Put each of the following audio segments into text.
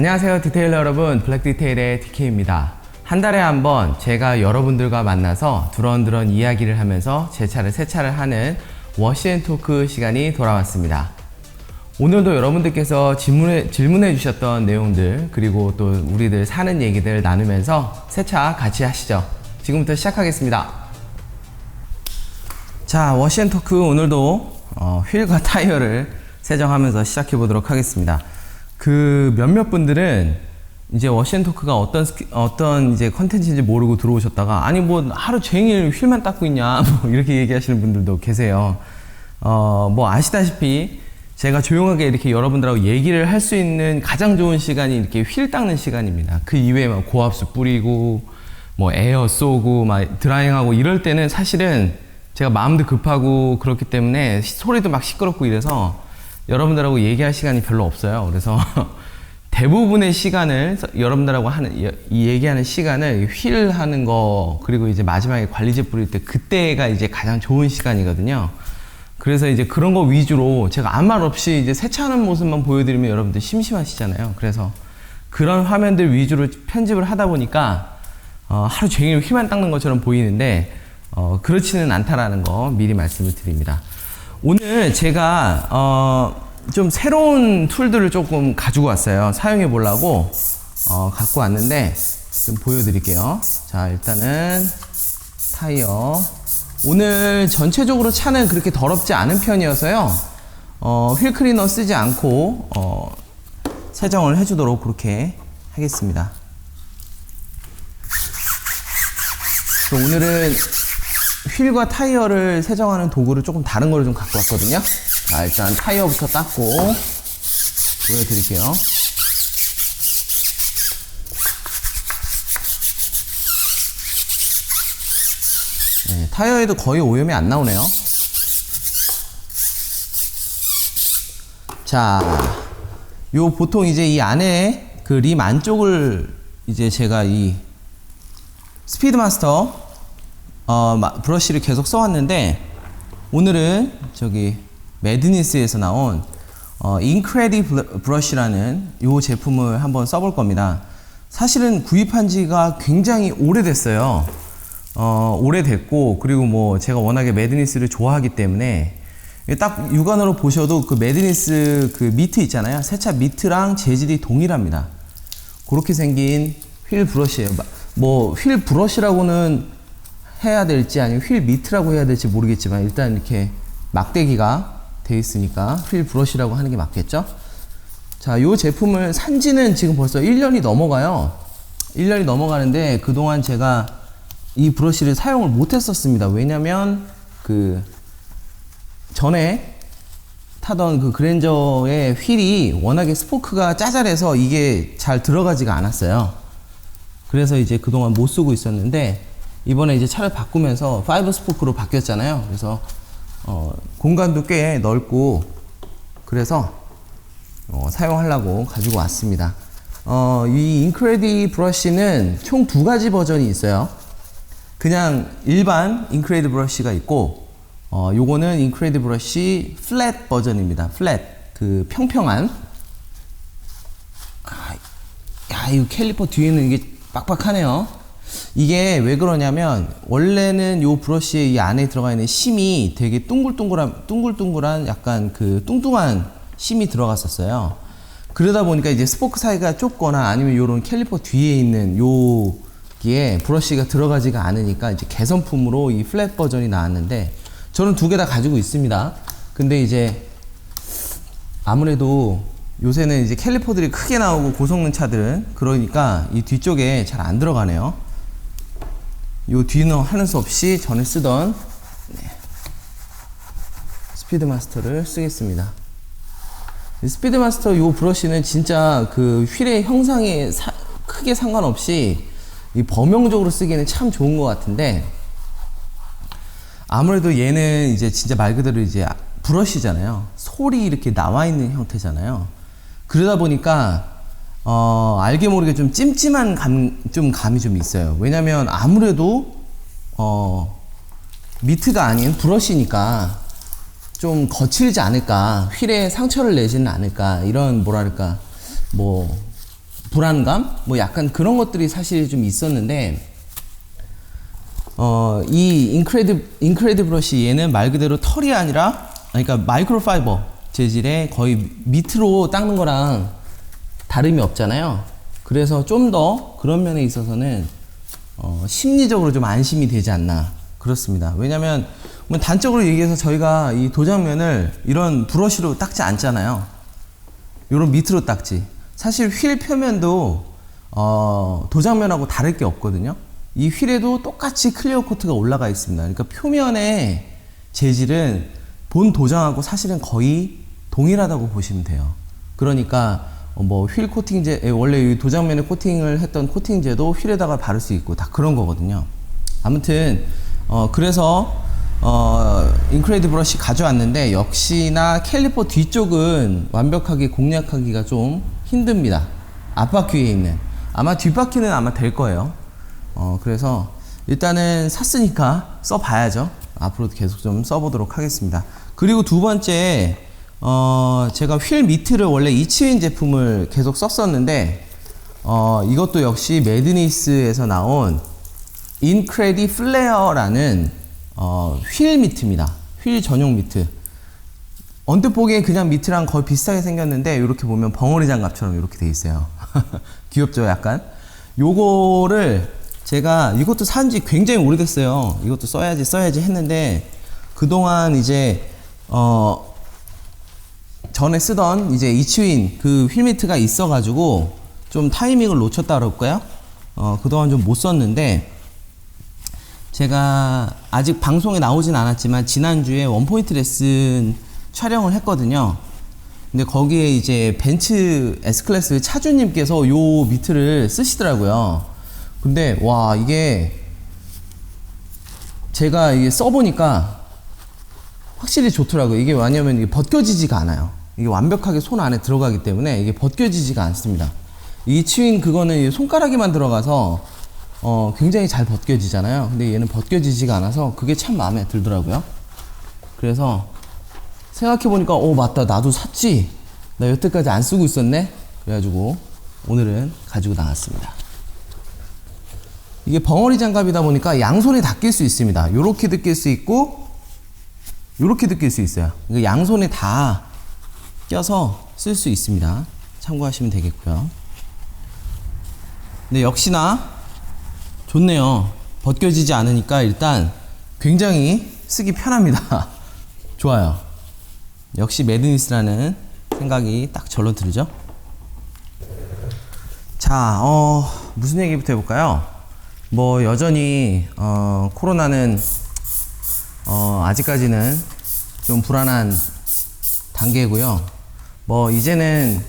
안녕하세요 디테일러 여러분, 블랙디테일의 DK입니다. 한 달에 한 번 제가 여러분들과 만나서 두런두런 이야기를 하면서 제 차를 세차를 하는 워시앤토크 시간이 돌아왔습니다. 오늘도 여러분들께서 질문해 주셨던 내용들, 그리고 또 우리들 사는 얘기들 나누면서 세차 같이 하시죠. 지금부터 시작하겠습니다. 자, 워시앤토크 오늘도 휠과 타이어를 세정하면서 시작해 보도록 하겠습니다. 몇몇 분들은 이제 워시앤토크가 어떤 이제 컨텐츠인지 모르고 들어오셨다가, 아니 뭐 하루 종일 휠만 닦고 있냐 뭐 이렇게 얘기하시는 분들도 계세요. 뭐 아시다시피 제가 조용하게 이렇게 여러분들하고 얘기를 할 수 있는 가장 좋은 시간이 이렇게 휠 닦는 시간입니다. 그 이외에 막 고압수 뿌리고 뭐 에어 쏘고 막 드라이잉하고 이럴 때는 사실은 제가 마음도 급하고 그렇기 때문에 소리도 막 시끄럽고 이래서 여러분들하고 얘기할 시간이 별로 없어요. 그래서 대부분의 시간을 여러분들하고 얘기하는 시간을 휠 하는 거, 그리고 이제 마지막에 관리제 뿌릴 때 그때가 이제 가장 좋은 시간이거든요. 그래서 이제 그런 거 위주로 제가 아무 말 없이 이제 세차하는 모습만 보여드리면 여러분들 심심하시잖아요. 그래서 그런 화면들 위주로 편집을 하다 보니까 하루 종일 휠만 닦는 것처럼 보이는데 그렇지는 않다라는 거 미리 말씀을 드립니다. 오늘 제가 좀 새로운 툴들을 조금 가지고 왔어요. 사용해 보려고 갖고 왔는데 좀 보여드릴게요. 자, 일단은 타이어. 오늘 전체적으로 차는 그렇게 더럽지 않은 편이어서요, 휠 클리너 쓰지 않고 세정을 해주도록 그렇게 하겠습니다. 오늘은 휠과 타이어를 세정하는 도구를 조금 다른 거를 좀 갖고 왔거든요. 자, 일단 타이어부터 닦고 보여드릴게요. 네, 타이어에도 거의 오염이 안 나오네요. 자, 보통 이제 이 안에 그 림 안쪽을 이제 제가 이 스피드마스터 브러쉬를 계속 써왔는데, 오늘은 저기 매드니스에서 나온 인크레디 브러쉬라는 이 제품을 한번 써볼 겁니다. 사실은 구입한 지가 굉장히 오래됐어요. 오래됐고, 그리고 뭐 제가 워낙에 매드니스를 좋아하기 때문에 딱 육안으로 보셔도 그 매드니스 그 미트 있잖아요. 세차 미트랑 재질이 동일합니다. 그렇게 생긴 휠 브러쉬예요. 뭐 휠 브러쉬라고는 해야 될지 아니면 휠 미트라고 해야 될지 모르겠지만, 일단 이렇게 막대기가 돼 있으니까 휠 브러쉬라고 하는 게 맞겠죠? 자, 이 제품을 산 지는 지금 벌써 1년이 넘어가요. 1년이 넘어가는데 그동안 제가 이 브러쉬를 사용을 못 했었습니다. 왜냐면 전에 타던 그 그랜저의 휠이 워낙에 스포크가 짜잘해서 이게 잘 들어가지가 않았어요. 그래서 이제 그동안 못 쓰고 있었는데, 이번에 이제 차를 바꾸면서 5 스포크로 바뀌었잖아요. 그래서 공간도 꽤 넓고 그래서 사용하려고 가지고 왔습니다. 이 인크레디 브러쉬는 총 2가지 버전이 있어요. 그냥 일반 인크레디 브러쉬가 있고, 요거는 인크레디 브러쉬 플랫 버전입니다. 플랫, 그 평평한. 야, 이 캘리퍼 뒤에는 이게 빡빡하네요. 이게 왜 그러냐면, 원래는 요 브러쉬에 이 안에 들어가 있는 심이 되게 둥글둥글한 약간 그 뚱뚱한 심이 들어갔었어요. 그러다 보니까 이제 스포크 사이가 좁거나 아니면 요런 캘리퍼 뒤에 있는 요기에 브러쉬가 들어가지가 않으니까 이제 개선품으로 이 플랫 버전이 나왔는데, 저는 2개 다 가지고 있습니다. 근데 이제 아무래도 요새는 이제 캘리퍼들이 크게 나오고 고성능 차들은, 그러니까 이 뒤쪽에 잘 안 들어가네요. 요 뒤는 하는 수 없이 전에 쓰던 스피드마스터를 쓰겠습니다. 이 스피드마스터 요 브러쉬는 진짜 그 휠의 형상에 크게 상관없이 이 범용적으로 쓰기에는 참 좋은 것 같은데, 아무래도 얘는 이제 진짜 말 그대로 이제 브러쉬잖아요. 솔이 이렇게 나와 있는 형태잖아요. 그러다 보니까 알게 모르게 좀 찜찜한 감이 좀 있어요. 왜냐면 아무래도 미트가 아닌 브러쉬니까 좀 거칠지 않을까, 휠에 상처를 내지는 않을까, 이런 뭐랄까 뭐 불안감? 뭐 약간 그런 것들이 사실 좀 있었는데, 이 인크레드 브러쉬 얘는 말 그대로 털이 아니라, 그러니까 마이크로파이버 재질의 거의 밑으로 닦는 거랑 다름이 없잖아요. 그래서 좀 더 그런 면에 있어서는 심리적으로 좀 안심이 되지 않나 그렇습니다. 왜냐면 뭐 단적으로 얘기해서 저희가 이 도장면을 이런 브러쉬로 닦지 않잖아요. 요런 밑으로 닦지. 사실 휠 표면도 도장면하고 다를 게 없거든요. 이 휠에도 똑같이 클리어 코트가 올라가 있습니다. 그러니까 표면의 재질은 본 도장하고 사실은 거의 동일하다고 보시면 돼요. 그러니까 뭐 휠 코팅제, 원래 이 도장면에 코팅을 했던 코팅제도 휠에다가 바를 수 있고 다 그런 거거든요. 아무튼 그래서 인크레드 브러쉬 가져왔는데, 역시나 캘리퍼 뒤쪽은 완벽하게 공략하기가 좀 힘듭니다. 앞바퀴에 있는, 아마 뒷바퀴는 아마 될 거예요. 그래서 일단은 샀으니까 써봐야죠. 앞으로도 계속 좀 써보도록 하겠습니다. 그리고 두 번째, 제가 휠 미트를 원래 이치윈 제품을 계속 썼었는데, 이것도 역시 매드니스에서 나온 인크레디 플레어라는 휠 미트입니다. 휠 전용 미트. 언뜻 보기에 그냥 미트랑 거의 비슷하게 생겼는데, 이렇게 보면 벙어리 장갑처럼 이렇게 돼 있어요. 귀엽죠, 약간? 요거를 제가 이것도 산지 굉장히 오래됐어요. 이것도 써야지 했는데, 그동안 이제 전에 쓰던 이제 이치윈 그 휠미트가 있어가지고 좀 타이밍을 놓쳤다 그럴까요? 그동안 좀 못 썼는데, 제가 아직 방송에 나오진 않았지만 지난주에 원포인트 레슨 촬영을 했거든요. 근데 거기에 이제 벤츠 S클래스 차주님께서 요 미트를 쓰시더라고요. 근데 와, 이게 제가 이게 써보니까 확실히 좋더라고요. 이게 왜냐면 이게 벗겨지지가 않아요. 이게 완벽하게 손 안에 들어가기 때문에 이게 벗겨지지가 않습니다. 이 치윈 그거는 손가락에만 들어가서 굉장히 잘 벗겨지잖아요. 근데 얘는 벗겨지지가 않아서 그게 참 마음에 들더라고요. 그래서 생각해보니까 맞다, 나도 샀지. 나 여태까지 안 쓰고 있었네. 그래가지고 오늘은 가지고 나왔습니다. 이게 벙어리 장갑이다 보니까 양손에 다 낄 수 있습니다. 요렇게도 낄 수 있고 요렇게도 낄 수 있어요. 이거 양손에 다 껴서 쓸 수 있습니다. 참고하시면 되겠고요. 근데 역시나 좋네요. 벗겨지지 않으니까 일단 굉장히 쓰기 편합니다. 좋아요. 역시 매드니스라는 생각이 딱 절로 들죠. 자, 무슨 얘기부터 해볼까요? 뭐 여전히 코로나는 아직까지는 좀 불안한 단계고요. 뭐 이제는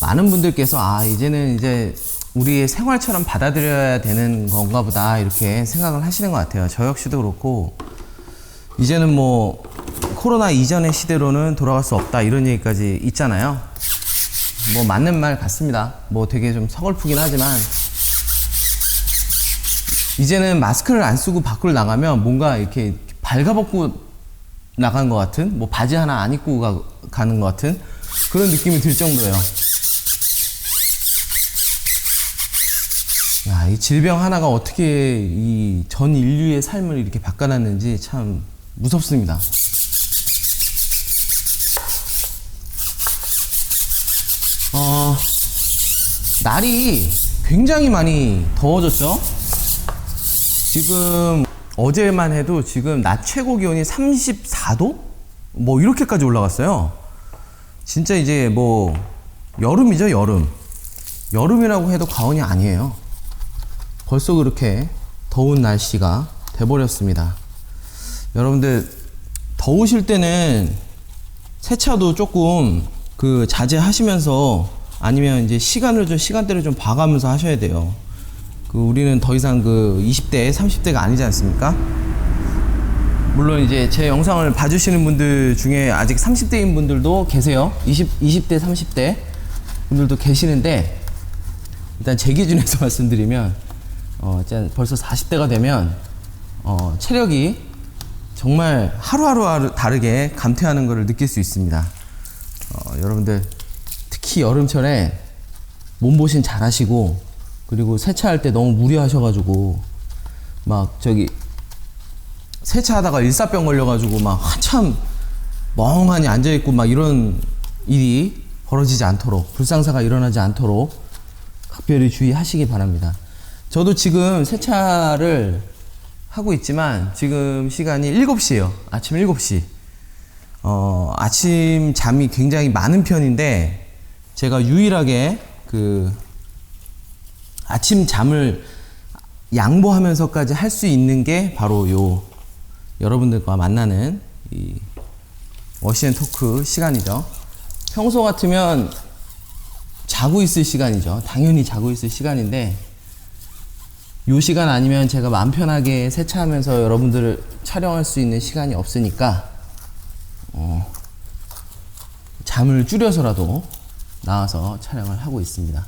많은 분들께서 이제는 이제 우리의 생활처럼 받아들여야 되는 건가 보다 이렇게 생각을 하시는 것 같아요. 저 역시도 그렇고, 이제는 뭐 코로나 이전의 시대로는 돌아갈 수 없다 이런 얘기까지 있잖아요. 뭐 맞는 말 같습니다. 뭐 되게 좀 서글프긴 하지만, 이제는 마스크를 안 쓰고 밖으로 나가면 뭔가 이렇게 발가벗고 나간 것 같은, 뭐 바지 하나 안 입고 가는 것 같은 그런 느낌이 들 정도예요. 야, 이 질병 하나가 어떻게 이 전 인류의 삶을 이렇게 바꿔놨는지 참 무섭습니다. 날이 굉장히 많이 더워졌죠? 지금 어제만 해도 지금 낮 최고 기온이 34도? 뭐 이렇게까지 올라갔어요. 진짜 이제 뭐 여름이죠, 여름. 여름이라고 해도 과언이 아니에요. 벌써 그렇게 더운 날씨가 돼버렸습니다. 여러분들 더우실 때는 세차도 조금 자제하시면서, 아니면 이제 시간대를 좀 봐가면서 하셔야 돼요. 우리는 더 이상 20대, 30대가 아니지 않습니까? 물론 이제 제 영상을 봐주시는 분들 중에 아직 30대인 분들도 계세요. 20대, 30대 분들도 계시는데, 일단 제 기준에서 말씀드리면, 벌써 40대가 되면, 체력이 정말 하루하루 다르게 감퇴하는 것을 느낄 수 있습니다. 여러분들, 특히 여름철에 몸보신 잘 하시고, 그리고 세차할 때 너무 무리하셔가지고, 막 저기, 세차하다가 일사병 걸려가지고 막 한참 멍하니 앉아있고 막 이런 일이 벌어지지 않도록, 불상사가 일어나지 않도록 각별히 주의하시기 바랍니다. 저도 지금 세차를 하고 있지만 지금 시간이 7시예요. 아침 7시. 아침 잠이 굉장히 많은 편인데 제가 유일하게 그 아침 잠을 양보하면서까지 할 수 있는 게 바로 요 여러분들과 만나는 이 워시앤토크 시간이죠. 평소 같으면 자고 있을 시간이죠. 당연히 자고 있을 시간인데 요 시간 아니면 제가 마음 편하게 세차하면서 여러분들을 촬영할 수 있는 시간이 없으니까 잠을 줄여서라도 나와서 촬영을 하고 있습니다.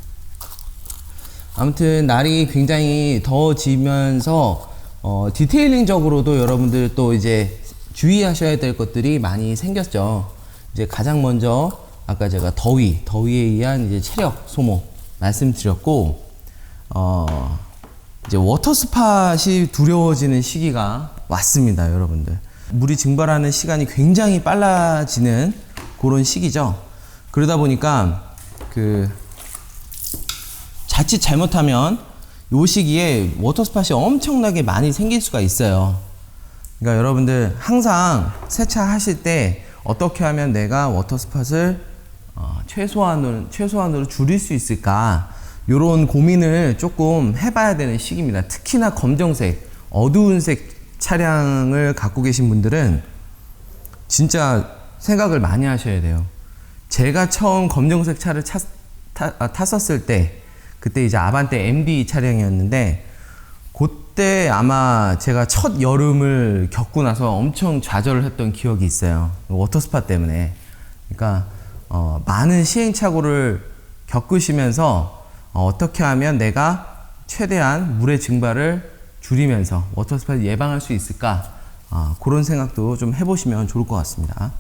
아무튼 날이 굉장히 더워지면서 디테일링적으로도 여러분들 또 이제 주의하셔야 될 것들이 많이 생겼죠. 이제 가장 먼저 아까 제가 더위에 의한 이제 체력 소모 말씀드렸고, 이제 워터 스팟이 두려워지는 시기가 왔습니다, 여러분들. 물이 증발하는 시간이 굉장히 빨라지는 그런 시기죠. 그러다 보니까 자칫 잘못하면 요 시기에 워터 스팟이 엄청나게 많이 생길 수가 있어요. 그러니까 여러분들 항상 세차하실 때 어떻게 하면 내가 워터 스팟을 최소한으로 줄일 수 있을까, 요런 고민을 조금 해봐야 되는 시기입니다. 특히나 검정색, 어두운 색 차량을 갖고 계신 분들은 진짜 생각을 많이 하셔야 돼요. 제가 처음 검정색 차를 탔었을 때, 그때 이제 아반떼 MD 차량이었는데, 그때 아마 제가 첫 여름을 겪고 나서 엄청 좌절을 했던 기억이 있어요. 워터스팟 때문에. 그러니까 많은 시행착오를 겪으시면서 어떻게 하면 내가 최대한 물의 증발을 줄이면서 워터스팟을 예방할 수 있을까, 그런 생각도 좀 해보시면 좋을 것 같습니다.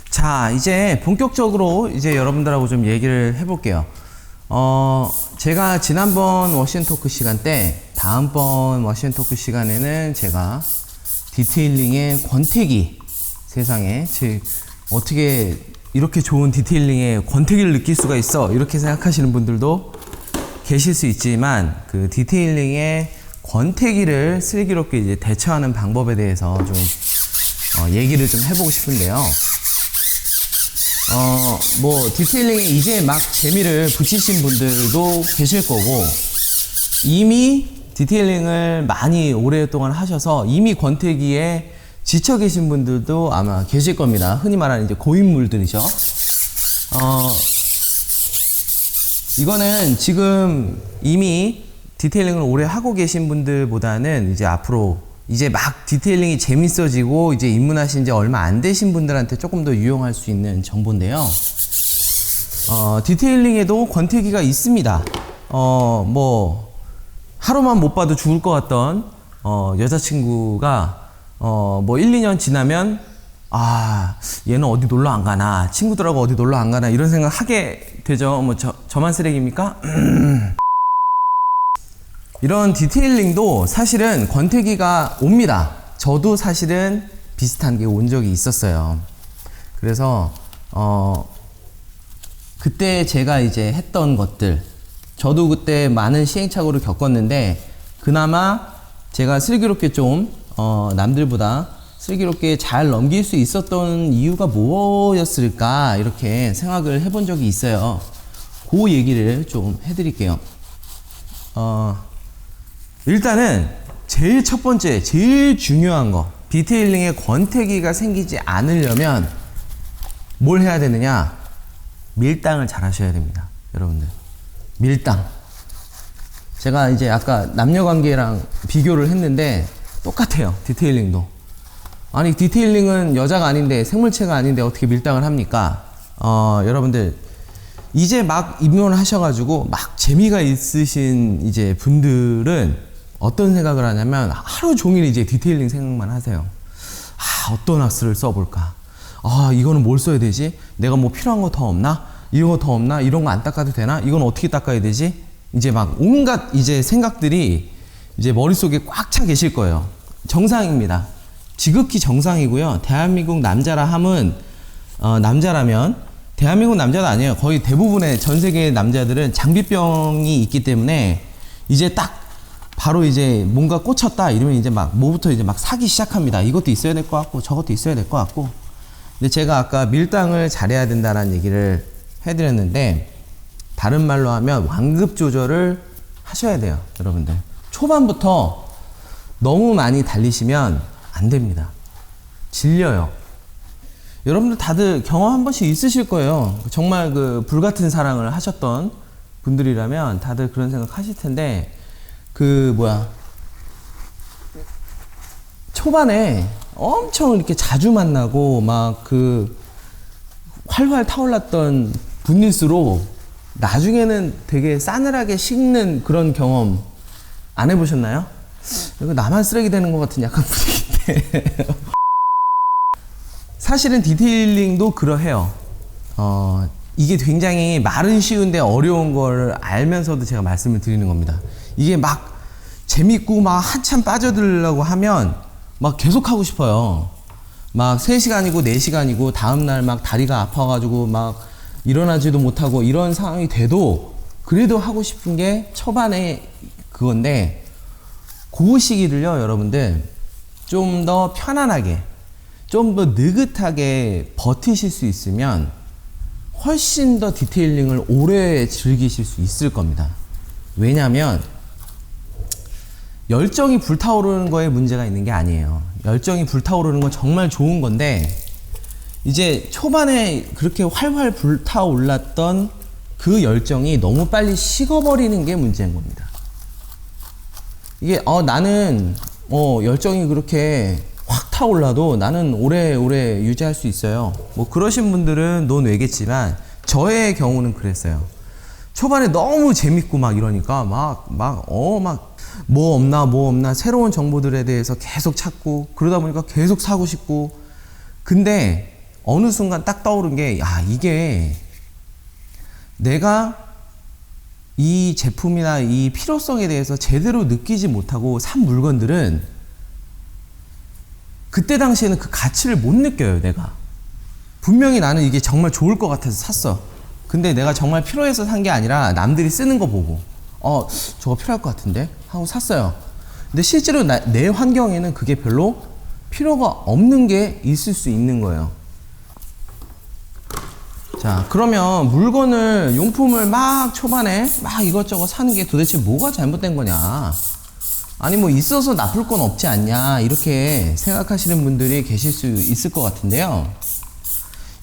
자, 이제 본격적으로 이제 여러분들하고 좀 얘기를 해볼게요. 제가 지난번 워시앤토크 시간 때, 다음번 워시앤토크 시간에는 제가 디테일링의 권태기, 세상에 어떻게 이렇게 좋은 디테일링의 권태기를 느낄 수가 있어, 이렇게 생각하시는 분들도 계실 수 있지만, 그 디테일링의 권태기를 슬기롭게 이제 대처하는 방법에 대해서 좀 얘기를 좀 해보고 싶은데요. 디테일링에 이제 막 재미를 붙이신 분들도 계실 거고, 이미 디테일링을 많이 오랫동안 하셔서 이미 권태기에 지쳐 계신 분들도 아마 계실 겁니다. 흔히 말하는 이제 고인물들이죠. 이거는 지금 이미 디테일링을 오래 하고 계신 분들보다는 이제 앞으로 이제 막 디테일링이 재밌어지고 이제 입문하신 지 얼마 안 되신 분들한테 조금 더 유용할 수 있는 정보인데요. 디테일링에도 권태기가 있습니다. 하루만 못 봐도 죽을 것 같던 여자친구가 1, 2년 지나면 얘는 어디 놀러 안 가나, 친구들하고 어디 놀러 안 가나, 이런 생각 하게 되죠. 저만 쓰레기입니까? 이런 디테일링도 사실은 권태기가 옵니다. 저도 사실은 비슷한 게 온 적이 있었어요. 그래서 그때 제가 이제 했던 것들, 저도 그때 많은 시행착오를 겪었는데, 그나마 제가 슬기롭게 좀 남들보다 슬기롭게 잘 넘길 수 있었던 이유가 뭐였을까, 이렇게 생각을 해본 적이 있어요. 그 얘기를 좀 해드릴게요. 일단은 제일 첫 번째, 제일 중요한 거, 디테일링에 권태기가 생기지 않으려면 뭘 해야 되느냐? 밀당을 잘 하셔야 됩니다, 여러분들. 밀당. 제가 이제 아까 남녀관계랑 비교를 했는데 똑같아요, 디테일링도. 아니, 디테일링은 여자가 아닌데, 생물체가 아닌데 어떻게 밀당을 합니까? 여러분들 이제 막 입문을 하셔가지고 막 재미가 있으신 이제 분들은 어떤 생각을 하냐면, 하루 종일 이제 디테일링 생각만 하세요. 어떤 왁스를 써볼까? 아, 이거는 뭘 써야 되지? 내가 뭐 필요한 거 더 없나? 이런 거 더 없나? 이런 거 안 닦아도 되나? 이건 어떻게 닦아야 되지? 이제 막 온갖 이제 생각들이 이제 머릿속에 꽉 차 계실 거예요. 정상입니다. 지극히 정상이고요. 대한민국 남자라 함은, 남자라면, 대한민국 남자도 아니에요. 거의 대부분의 전 세계의 남자들은 장비병이 있기 때문에 이제 딱 바로 이제 뭔가 꽂혔다 이러면 이제 막 뭐부터 이제 막 사기 시작합니다. 이것도 있어야 될 것 같고 저것도 있어야 될 것 같고. 근데 제가 아까 밀당을 잘해야 된다라는 얘기를 해드렸는데, 다른 말로 하면 완급 조절을 하셔야 돼요. 여러분들 초반부터 너무 많이 달리시면 안 됩니다. 질려요. 여러분들 다들 경험 한 번씩 있으실 거예요. 정말 그 불같은 사랑을 하셨던 분들이라면 다들 그런 생각 하실 텐데, 초반에 엄청 이렇게 자주 만나고 막 활활 타올랐던 분일수록 나중에는 되게 싸늘하게 식는 그런 경험 안 해보셨나요? 이거 나만 쓰레기 되는 것 같은 약간 분위기인데. 사실은 디테일링도 그러해요. 이게 굉장히 말은 쉬운데 어려운 걸 알면서도 제가 말씀을 드리는 겁니다. 이게 막 재밌고 막 한참 빠져들려고 하면 막 계속 하고 싶어요. 막 3시간이고 4시간이고 다음날 막 다리가 아파가지고 막 일어나지도 못하고 이런 상황이 돼도 그래도 하고 싶은 게 초반에 그건데, 그 시기를요, 여러분들 좀 더 편안하게, 좀 더 느긋하게 버티실 수 있으면 훨씬 더 디테일링을 오래 즐기실 수 있을 겁니다. 왜냐하면 열정이 불타오르는 거에 문제가 있는 게 아니에요. 열정이 불타오르는 건 정말 좋은 건데, 이제 초반에 그렇게 활활 불타올랐던 그 열정이 너무 빨리 식어버리는 게 문제인 겁니다. 이게 나는 열정이 그렇게 확 타올라도 나는 오래오래 유지할 수 있어요. 뭐 그러신 분들은 논외겠지만 저의 경우는 그랬어요. 초반에 너무 재밌고 막 이러니까 뭐 없나 새로운 정보들에 대해서 계속 찾고, 그러다 보니까 계속 사고 싶고. 근데 어느 순간 딱 떠오른 게, 이게 내가 이 제품이나 이 필요성에 대해서 제대로 느끼지 못하고 산 물건들은 그때 당시에는 그 가치를 못 느껴요. 내가 분명히 나는 이게 정말 좋을 것 같아서 샀어. 근데 내가 정말 필요해서 산 게 아니라 남들이 쓰는 거 보고 저거 필요할 것 같은데 하고 샀어요. 근데 실제로 내 환경에는 그게 별로 필요가 없는 게 있을 수 있는 거예요. 자, 그러면 용품을 막 초반에 막 이것저것 사는 게 도대체 뭐가 잘못된 거냐? 아니 뭐 있어서 나쁠 건 없지 않냐? 이렇게 생각하시는 분들이 계실 수 있을 것 같은데요.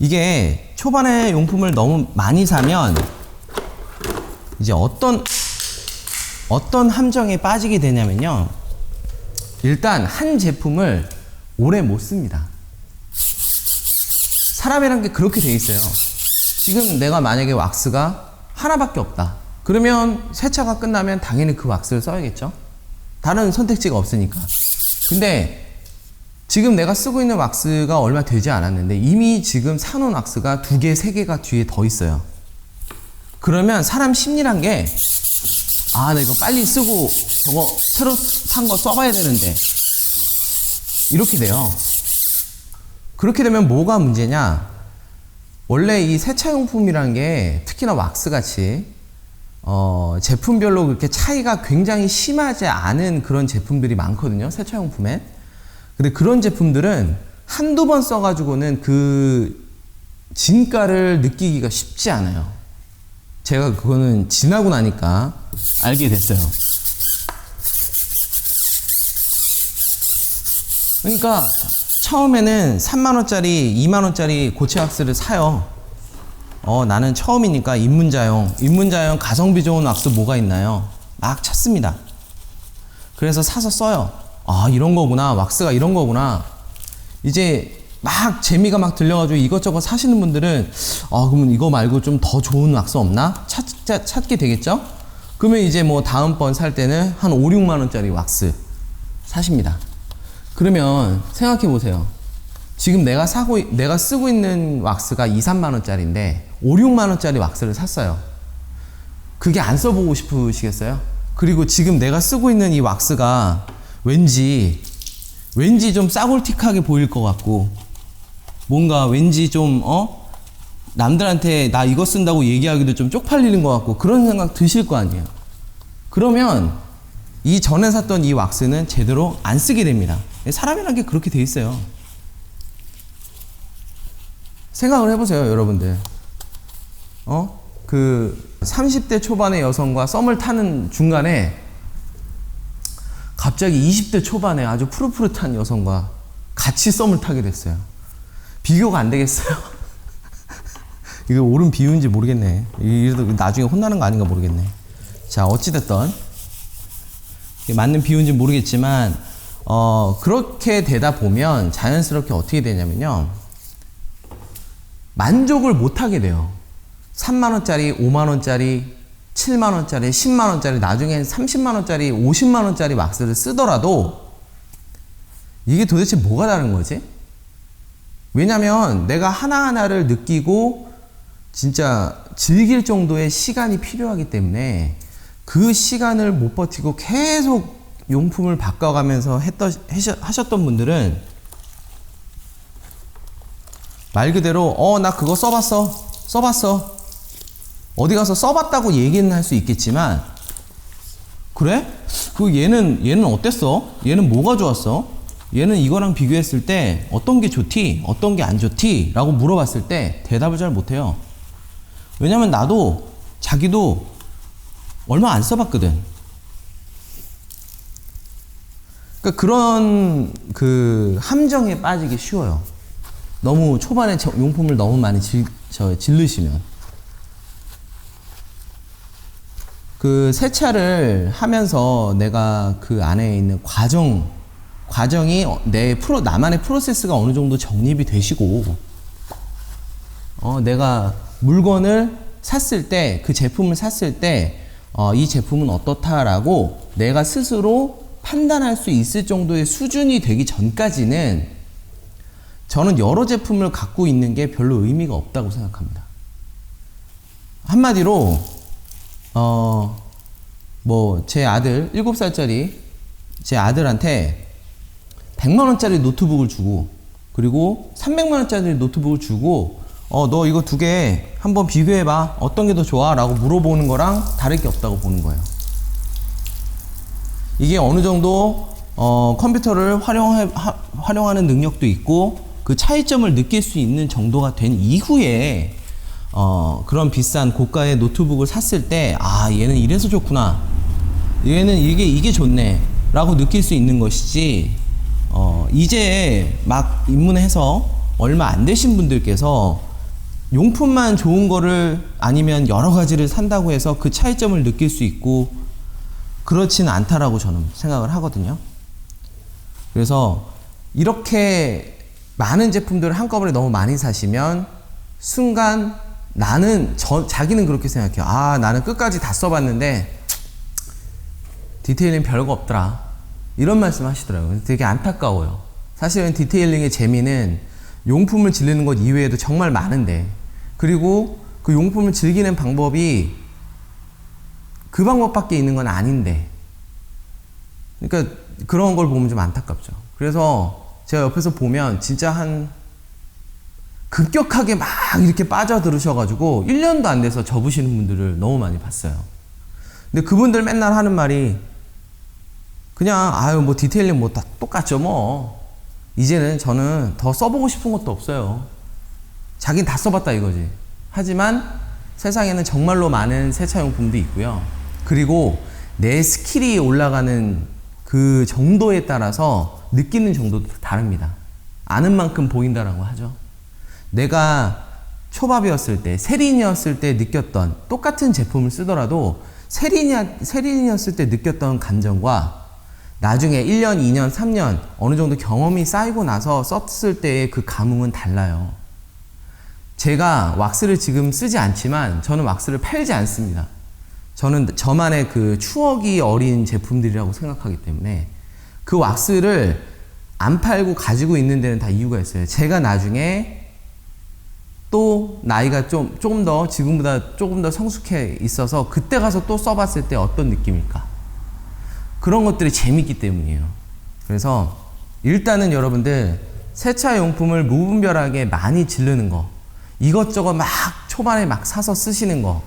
이게 초반에 용품을 너무 많이 사면 이제 어떤 함정에 빠지게 되냐면요. 일단 한 제품을 오래 못 씁니다. 사람이란 게 그렇게 돼 있어요. 지금 내가 만약에 왁스가 하나밖에 없다. 그러면 세차가 끝나면 당연히 그 왁스를 써야겠죠. 다른 선택지가 없으니까. 근데 지금 내가 쓰고 있는 왁스가 얼마 되지 않았는데 이미 지금 사놓은 왁스가 2개, 3개가 뒤에 더 있어요. 그러면 사람 심리란 게, 나 이거 빨리 쓰고 저거 새로 산 거 써봐야 되는데, 이렇게 돼요. 그렇게 되면 뭐가 문제냐? 원래 이 세차용품이라는 게 특히나 왁스같이 제품별로 그렇게 차이가 굉장히 심하지 않은 그런 제품들이 많거든요. 세차용품엔. 근데 그런 제품들은 한두 번 써가지고는 그 진가를 느끼기가 쉽지 않아요. 제가 그거는 지나고 나니까 알게 됐어요. 그러니까 처음에는 3만원짜리, 2만원짜리 고체 왁스를 사요. 나는 처음이니까 입문자용 가성비 좋은 왁스 뭐가 있나요? 막 찾습니다. 그래서 사서 써요. 이런 거구나. 왁스가 이런 거구나. 이제 막 재미가 막 들려가지고 이것저것 사시는 분들은 그러면 이거 말고 좀 더 좋은 왁스 없나? 찾게 되겠죠? 그러면 이제 뭐 다음번 살 때는 한 5, 6만원짜리 왁스 사십니다. 그러면 생각해 보세요. 지금 내가 쓰고 있는 왁스가 2, 3만 원짜리인데 5, 6만 원짜리 왁스를 샀어요. 그게 안 써보고 싶으시겠어요? 그리고 지금 내가 쓰고 있는 이 왁스가 왠지 좀 싸골틱하게 보일 것 같고, 뭔가 왠지 좀 남들한테 나 이거 쓴다고 얘기하기도 좀 쪽팔리는 것 같고, 그런 생각 드실 거 아니에요. 그러면 이 전에 샀던 이 왁스는 제대로 안 쓰게 됩니다. 사람이란 게 그렇게 돼 있어요. 생각을 해보세요, 여러분들. 그 30대 초반의 여성과 썸을 타는 중간에 갑자기 20대 초반에 아주 푸릇푸릇한 여성과 같이 썸을 타게 됐어요. 비교가 안 되겠어요? 이거 옳은 비유인지 모르겠네. 이래도 나중에 혼나는 거 아닌가 모르겠네. 자, 어찌됐든 맞는 비유인지 모르겠지만 그렇게 되다 보면 자연스럽게 어떻게 되냐면요, 만족을 못 하게 돼요. 3만원짜리, 5만원짜리, 7만원짜리, 10만원짜리, 나중엔 30만원짜리, 50만원짜리 왁스를 쓰더라도 이게 도대체 뭐가 다른 거지? 왜냐면 내가 하나하나를 느끼고 진짜 즐길 정도의 시간이 필요하기 때문에 그 시간을 못 버티고 계속 용품을 바꿔가면서 하셨던 분들은 말 그대로 나 그거 써봤어. 어디 가서 써봤다고 얘기는 할 수 있겠지만, 그래? 얘는 어땠어? 얘는 뭐가 좋았어? 얘는 이거랑 비교했을 때 어떤 게 좋디? 어떤 게 안 좋디? 라고 물어봤을 때 대답을 잘 못해요. 왜냐면 자기도 얼마 안 써봤거든. 그러니까 그런 함정에 빠지기 쉬워요. 너무 초반에 용품을 너무 많이 질르시면. 그 세차를 하면서 내가 그 안에 있는 과정이 나만의 프로세스가 어느 정도 정립이 되시고, 내가 물건을 샀을 때, 그 제품을 샀을 때, 이 제품은 어떻다라고 내가 스스로 판단할 수 있을 정도의 수준이 되기 전까지는 저는 여러 제품을 갖고 있는 게 별로 의미가 없다고 생각합니다. 한마디로 제 아들 7살짜리 제 아들한테 100만원짜리 노트북을 주고, 그리고 300만원짜리 노트북을 주고 너 이거 두 개 한번 비교해봐, 어떤 게 더 좋아? 라고 물어보는 거랑 다를 게 없다고 보는 거예요. 이게 어느 정도 컴퓨터를 활용하는 능력도 있고 그 차이점을 느낄 수 있는 정도가 된 이후에 그런 비싼 고가의 노트북을 샀을 때, 얘는 이래서 좋구나, 얘는 이게 좋네 라고 느낄 수 있는 것이지, 이제 막 입문해서 얼마 안 되신 분들께서 용품만 좋은 거를 아니면 여러 가지를 산다고 해서 그 차이점을 느낄 수 있고 그렇지는 않다라고 저는 생각을 하거든요. 그래서 이렇게 많은 제품들을 한꺼번에 너무 많이 사시면 순간 자기는 그렇게 생각해요. 나는 끝까지 다 써봤는데 디테일링 별거 없더라, 이런 말씀 하시더라고요. 되게 안타까워요. 사실은 디테일링의 재미는 용품을 질리는 것 이외에도 정말 많은데, 그리고 그 용품을 즐기는 방법이 그 방법밖에 있는 건 아닌데, 그러니까 그런 걸 보면 좀 안타깝죠. 그래서 제가 옆에서 보면 진짜 급격하게 막 이렇게 빠져들으셔가지고 1년도 안 돼서 접으시는 분들을 너무 많이 봤어요. 근데 그분들 맨날 하는 말이 그냥 디테일링 다 똑같죠 이제는 저는 더 써보고 싶은 것도 없어요. 자긴 다 써봤다 이거지. 하지만 세상에는 정말로 많은 세차용품도 있고요. 그리고 내 스킬이 올라가는 그 정도에 따라서 느끼는 정도도 다릅니다. 아는 만큼 보인다라고 하죠. 내가 초밥이었을 때, 세린이었을 때 느꼈던, 똑같은 제품을 쓰더라도 세린이었을 때 느꼈던 감정과 나중에 1년, 2년, 3년 어느 정도 경험이 쌓이고 나서 썼을 때의 그 감흥은 달라요. 제가 왁스를 지금 쓰지 않지만 저는 왁스를 팔지 않습니다. 저는 저만의 그 추억이 어린 제품들이라고 생각하기 때문에 그 왁스를 안 팔고 가지고 있는 데는 다 이유가 있어요. 제가 나중에 또 나이가 조금 더 지금보다 조금 더 성숙해 있어서 그때 가서 또 써봤을 때 어떤 느낌일까? 그런 것들이 재밌기 때문이에요. 그래서 일단은 여러분들 세차 용품을 무분별하게 많이 지르는 거, 이것저것 막 초반에 막 사서 쓰시는 거,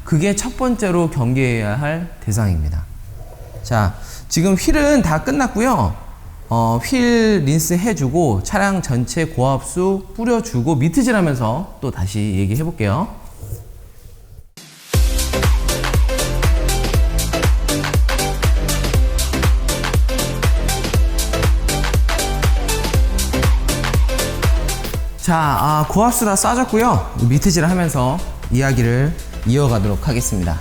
그게 첫 번째로 경계해야 할 대상입니다. 자, 지금 휠은 다 끝났고요. 휠 린스 해주고 차량 전체 고압수 뿌려주고 미트질하면서 또 다시 얘기해 볼게요. 자, 고압수 다 쏴줬고요. 미트질 하면서 이야기를 이어가도록 하겠습니다.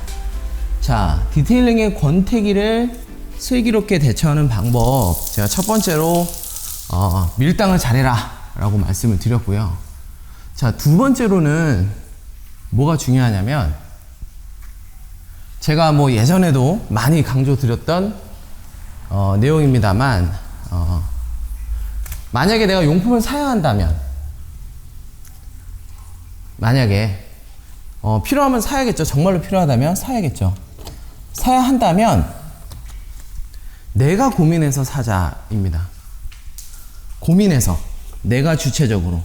자, 디테일링의 권태기를 슬기롭게 대처하는 방법, 제가 첫 번째로 밀당을 잘해라 라고 말씀을 드렸고요. 자, 두 번째로는 뭐가 중요하냐면, 제가 뭐 예전에도 많이 강조드렸던 내용입니다만, 만약에 내가 용품을 사야 한다면, 만약에 필요하면 사야겠죠. 정말로 필요하다면 사야겠죠. 사야 한다면 내가 고민해서 사자입니다. 고민해서, 내가 주체적으로.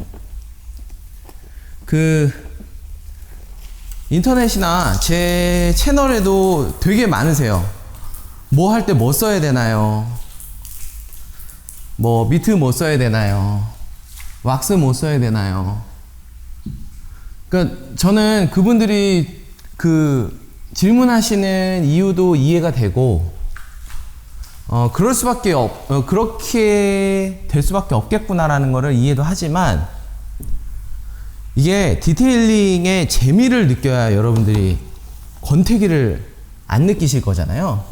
인터넷이나 제 채널에도 되게 많으세요. 뭐 할 때 뭐 써야 되나요? 뭐 미트 뭐 써야 되나요? 왁스 뭐 써야 되나요? 그러니까 저는 그분들이 질문하시는 이유도 이해가 되고, 그렇게 될 수밖에 없겠구나라는 거를 이해도 하지만, 이게 디테일링의 재미를 느껴야 여러분들이 권태기를 안 느끼실 거잖아요.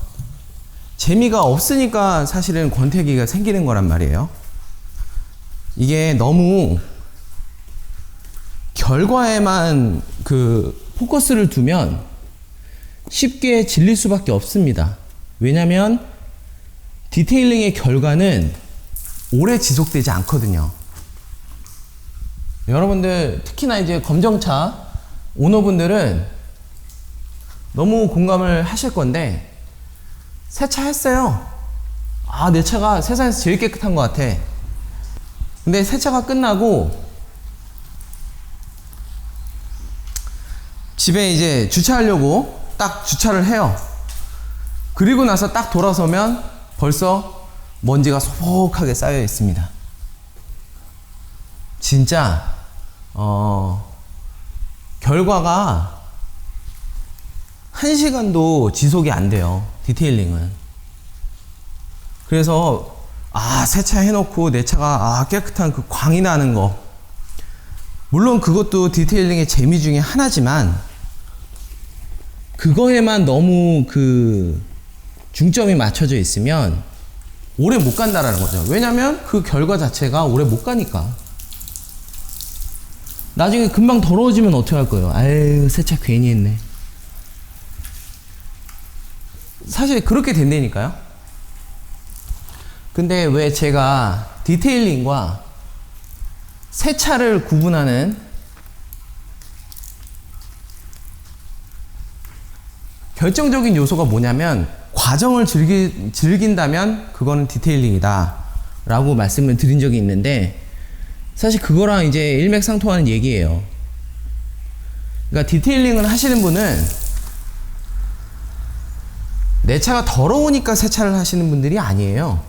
재미가 없으니까 사실은 권태기가 생기는 거란 말이에요. 이게 너무 결과에만 포커스를 두면 쉽게 질릴 수밖에 없습니다. 왜냐면 디테일링의 결과는 오래 지속되지 않거든요. 여러분들 특히나 이제 검정차 오너분들은 너무 공감을 하실 건데, 세차했어요. 내 차가 세상에서 제일 깨끗한 것 같아. 근데 세차가 끝나고 집에 이제 주차하려고 딱 주차를 해요. 그리고 나서 딱 돌아서면 벌써 먼지가 소복하게 쌓여 있습니다. 진짜 결과가 1시간도 지속이 안 돼요. 디테일링은. 그래서 세차 해놓고 내 차가 깨끗한 그 광이 나는 거, 물론 그것도 디테일링의 재미 중에 하나지만, 그거에만 너무 중점이 맞춰져 있으면 오래 못 간다라는 거죠. 왜냐면 그 결과 자체가 오래 못 가니까. 나중에 금방 더러워지면 어떻게 할 거예요? 아유, 세차 괜히 했네. 사실 그렇게 된다니까요. 근데 왜 제가 디테일링과 세차를 구분하는 결정적인 요소가 뭐냐면, 과정을 즐긴다면 그거는 디테일링이다 라고 말씀을 드린 적이 있는데, 사실 그거랑 이제 일맥상통하는 얘기예요. 그러니까 디테일링을 하시는 분은 내 차가 더러우니까 세차를 하시는 분들이 아니에요.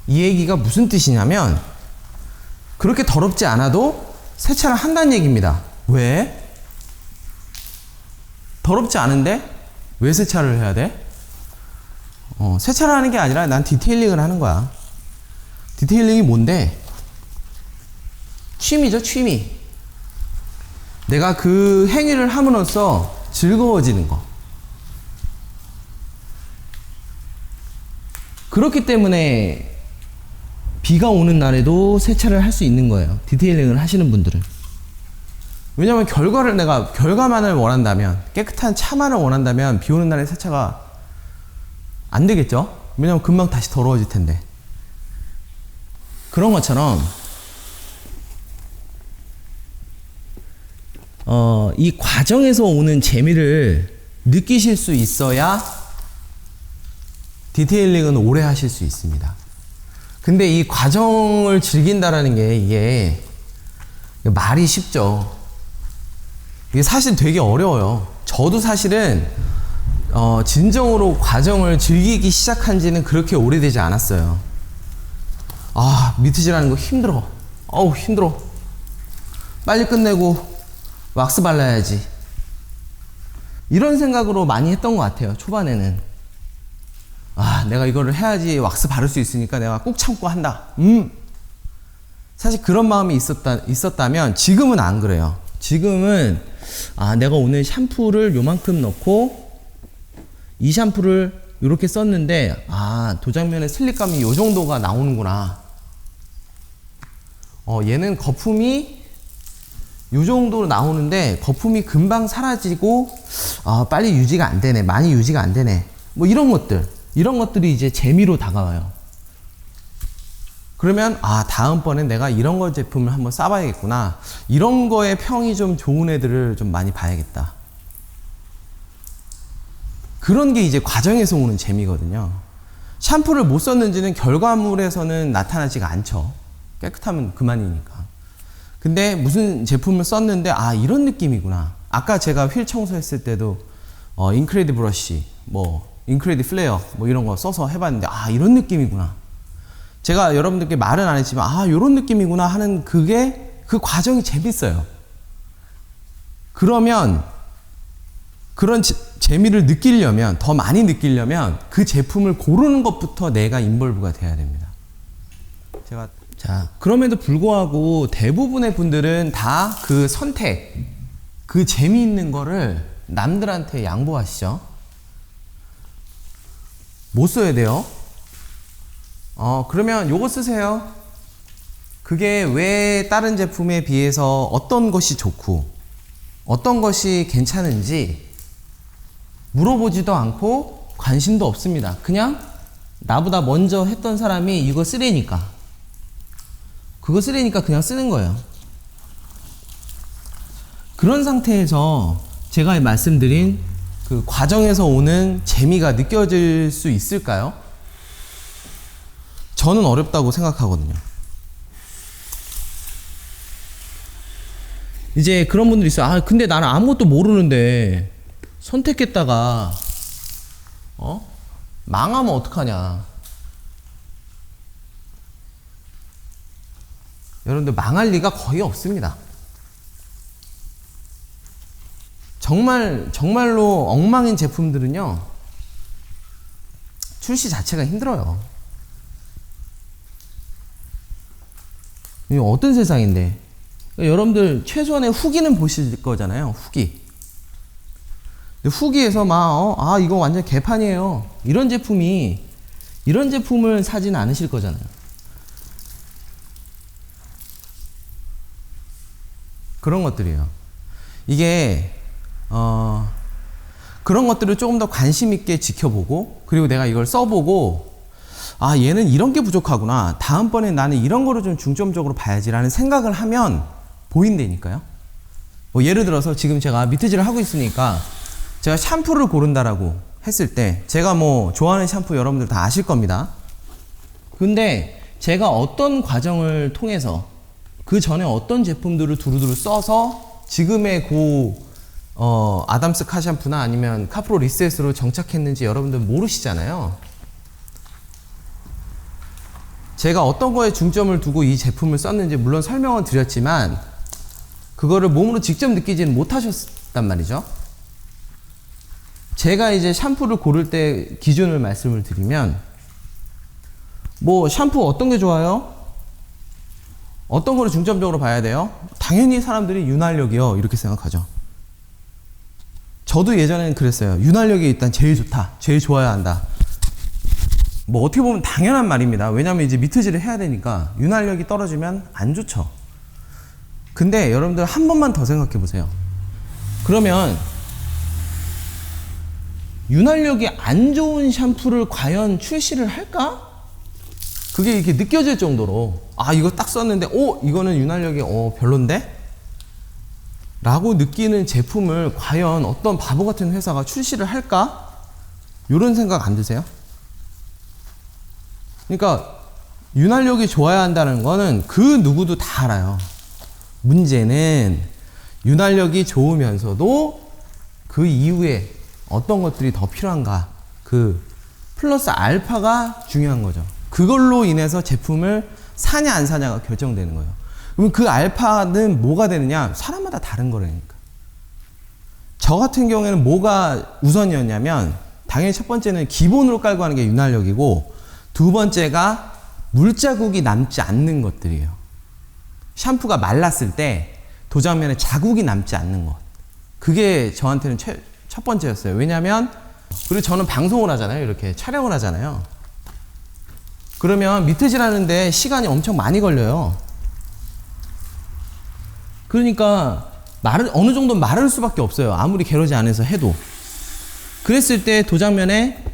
이 얘기가 무슨 뜻이냐면, 그렇게 더럽지 않아도 세차를 한다는 얘기입니다. 왜? 더럽지 않은데 왜 세차를 해야 돼? 세차를 하는 게 아니라 난 디테일링을 하는 거야. 디테일링이 뭔데? 취미죠, 취미. 내가 그 행위를 함으로써 즐거워지는 거. 그렇기 때문에 비가 오는 날에도 세차를 할 수 있는 거예요. 디테일링을 하시는 분들은. 왜냐면 내가 결과만을 원한다면, 깨끗한 차만을 원한다면 비 오는 날에 세차가 안 되겠죠? 왜냐면 금방 다시 더러워질 텐데. 그런 것처럼 이 과정에서 오는 재미를 느끼실 수 있어야 디테일링은 오래 하실 수 있습니다. 근데 이 과정을 즐긴다라는 게 이게 말이 쉽죠. 이게 사실 되게 어려워요. 저도 사실은 진정으로 과정을 즐기기 시작한 지는 그렇게 오래되지 않았어요. 아, 미트질하는 거 힘들어. 어우, 힘들어. 빨리 끝내고 왁스 발라야지. 이런 생각으로 많이 했던 것 같아요, 초반에는. 아, 내가 이거를 해야지 왁스 바를 수 있으니까 내가 꾹 참고 한다. 사실 그런 마음이 있었다면 지금은 안 그래요. 지금은 내가 오늘 샴푸를 요만큼 넣고 이 샴푸를 이렇게 썼는데 도장면에 슬립감이 요 정도가 나오는구나. 얘는 거품이 요 정도로 나오는데 거품이 금방 사라지고 빨리 유지가 안 되네. 많이 유지가 안 되네. 뭐 이런 것들이 이제 재미로 다가와요. 그러면 다음번엔 내가 이런 거 제품을 한번 써봐야겠구나. 이런 거에 평이 좀 좋은 애들을 좀 많이 봐야겠다. 그런 게 이제 과정에서 오는 재미거든요. 샴푸를 못 썼는지는 결과물에서는 나타나지가 않죠. 깨끗하면 그만이니까. 근데 무슨 제품을 썼는데 이런 느낌이구나. 아까 제가 휠 청소했을 때도 인크레디 브러쉬, 인크레디 플레어 이런 거 써서 해봤는데 이런 느낌이구나. 제가 여러분들께 말은 안 했지만 이런 느낌이구나 하는 그 과정이 재밌어요. 그러면 그런 재미를 느끼려면, 더 많이 느끼려면 그 제품을 고르는 것부터 내가 인볼브가 돼야 됩니다. 그럼에도 불구하고 대부분의 분들은 다 그 선택, 그 재미있는 거를 남들한테 양보하시죠. 못 써야 돼요. 그러면 요거 쓰세요. 그게 왜 다른 제품에 비해서 어떤 것이 좋고 어떤 것이 괜찮은지 물어보지도 않고 관심도 없습니다. 그냥 나보다 먼저 했던 사람이 이거 쓰래니까, 그거 쓰래니까 그냥 쓰는 거예요. 그런 상태에서 제가 말씀드린 그 과정에서 오는 재미가 느껴질 수 있을까요? 저는 어렵다고 생각하거든요. 이제 그런 분들이 있어요. 근데 나는 아무것도 모르는데 선택했다가 망하면 어떡하냐. 여러분들 망할 리가 거의 없습니다. 정말로 엉망인 제품들은요, 출시 자체가 힘들어요. 이게 어떤 세상인데. 여러분들 최소한의 후기는 보실 거잖아요. 후기. 근데 후기에서 이거 완전 개판이에요. 이런 제품을 사지는 않으실 거잖아요. 그런 것들이에요. 이게 그런 것들을 조금 더 관심 있게 지켜보고, 그리고 내가 이걸 써보고 얘는 이런 게 부족하구나. 다음번에 나는 이런 거를 좀 중점적으로 봐야지라는 생각을 하면 보인다니까요. 예를 들어서 지금 제가 미트질을 하고 있으니까 제가 샴푸를 고른다라고 했을 때, 제가 좋아하는 샴푸 여러분들 다 아실 겁니다. 근데 제가 어떤 과정을 통해서 그 전에 어떤 제품들을 두루두루 써서 지금의 아담스 카샴푸나 아니면 카프로 리셋으로 정착했는지 여러분들 모르시잖아요. 제가 어떤 거에 중점을 두고 이 제품을 썼는지 물론 설명은 드렸지만 그거를 몸으로 직접 느끼지는 못하셨단 말이죠. 제가 이제 샴푸를 고를 때 기준을 말씀을 드리면, 샴푸 어떤 게 좋아요? 어떤 거를 중점적으로 봐야 돼요? 당연히 사람들이 윤활력이요, 이렇게 생각하죠. 저도 예전에는 그랬어요. 윤활력이 일단 제일 좋다, 제일 좋아야 한다. 어떻게 보면 당연한 말입니다. 왜냐면 이제 미트질을 해야 되니까 윤활력이 떨어지면 안 좋죠. 근데 여러분들 한 번만 더 생각해 보세요. 그러면 윤활력이 안 좋은 샴푸를 과연 출시를 할까? 그게 이렇게 느껴질 정도로, 아, 이거 딱 썼는데, 이거는 윤활력이, 별론데? 라고 느끼는 제품을 과연 어떤 바보 같은 회사가 출시를 할까? 이런 생각 안 드세요? 그러니까, 윤활력이 좋아야 한다는 거는 그 누구도 다 알아요. 문제는 윤활력이 좋으면서도 그 이후에 어떤 것들이 더 필요한가, 그 플러스 알파가 중요한 거죠. 그걸로 인해서 제품을 사냐 안 사냐가 결정되는 거예요. 그럼 그 알파는 뭐가 되느냐? 사람마다 다른 거라니까. 저 같은 경우에는 뭐가 우선이었냐면, 당연히 첫 번째는 기본으로 깔고 하는 게 윤활력이고, 두 번째가 물자국이 남지 않는 것들이에요. 샴푸가 말랐을 때 도장면에 자국이 남지 않는 것. 그게 저한테는 첫 번째였어요. 왜냐면, 그리고 저는 방송을 하잖아요. 이렇게 촬영을 하잖아요. 그러면 미트질 하는데 시간이 엄청 많이 걸려요. 그러니까 어느 정도 마를 수밖에 없어요. 아무리 게러지 안에서 해도. 그랬을 때 도장면에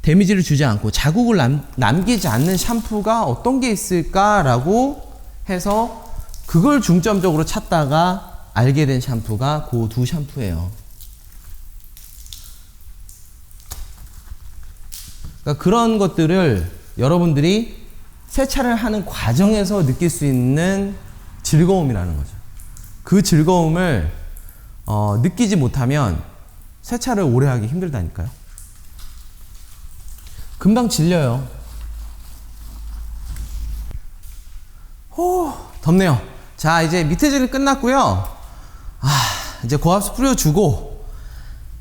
데미지를 주지 않고 자국을 남기지 않는 샴푸가 어떤 게 있을까라고 해서 그걸 중점적으로 찾다가 알게 된 샴푸가 그 두 샴푸예요. 그러니까 그런 것들을 여러분들이 세차를 하는 과정에서 느낄 수 있는 즐거움이라는 거죠. 그 즐거움을 느끼지 못하면 세차를 오래 하기 힘들다니까요. 금방 질려요. 덥네요. 자, 이제 미트질은 끝났고요. 이제 고압수 뿌려주고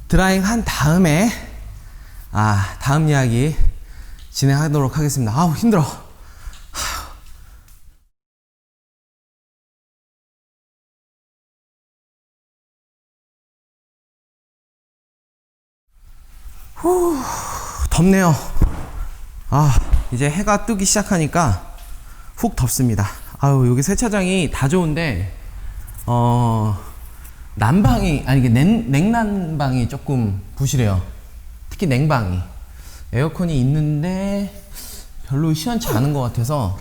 드라잉 한 다음에 다음 이야기 진행하도록 하겠습니다. 아우, 힘들어. 덥네요. 이제 해가 뜨기 시작하니까 훅 덥습니다. 여기 세차장이 다 좋은데, 이게 냉난방이 조금 부실해요. 특히 냉방이. 에어컨이 있는데 별로 시원치 않은 것 같아서,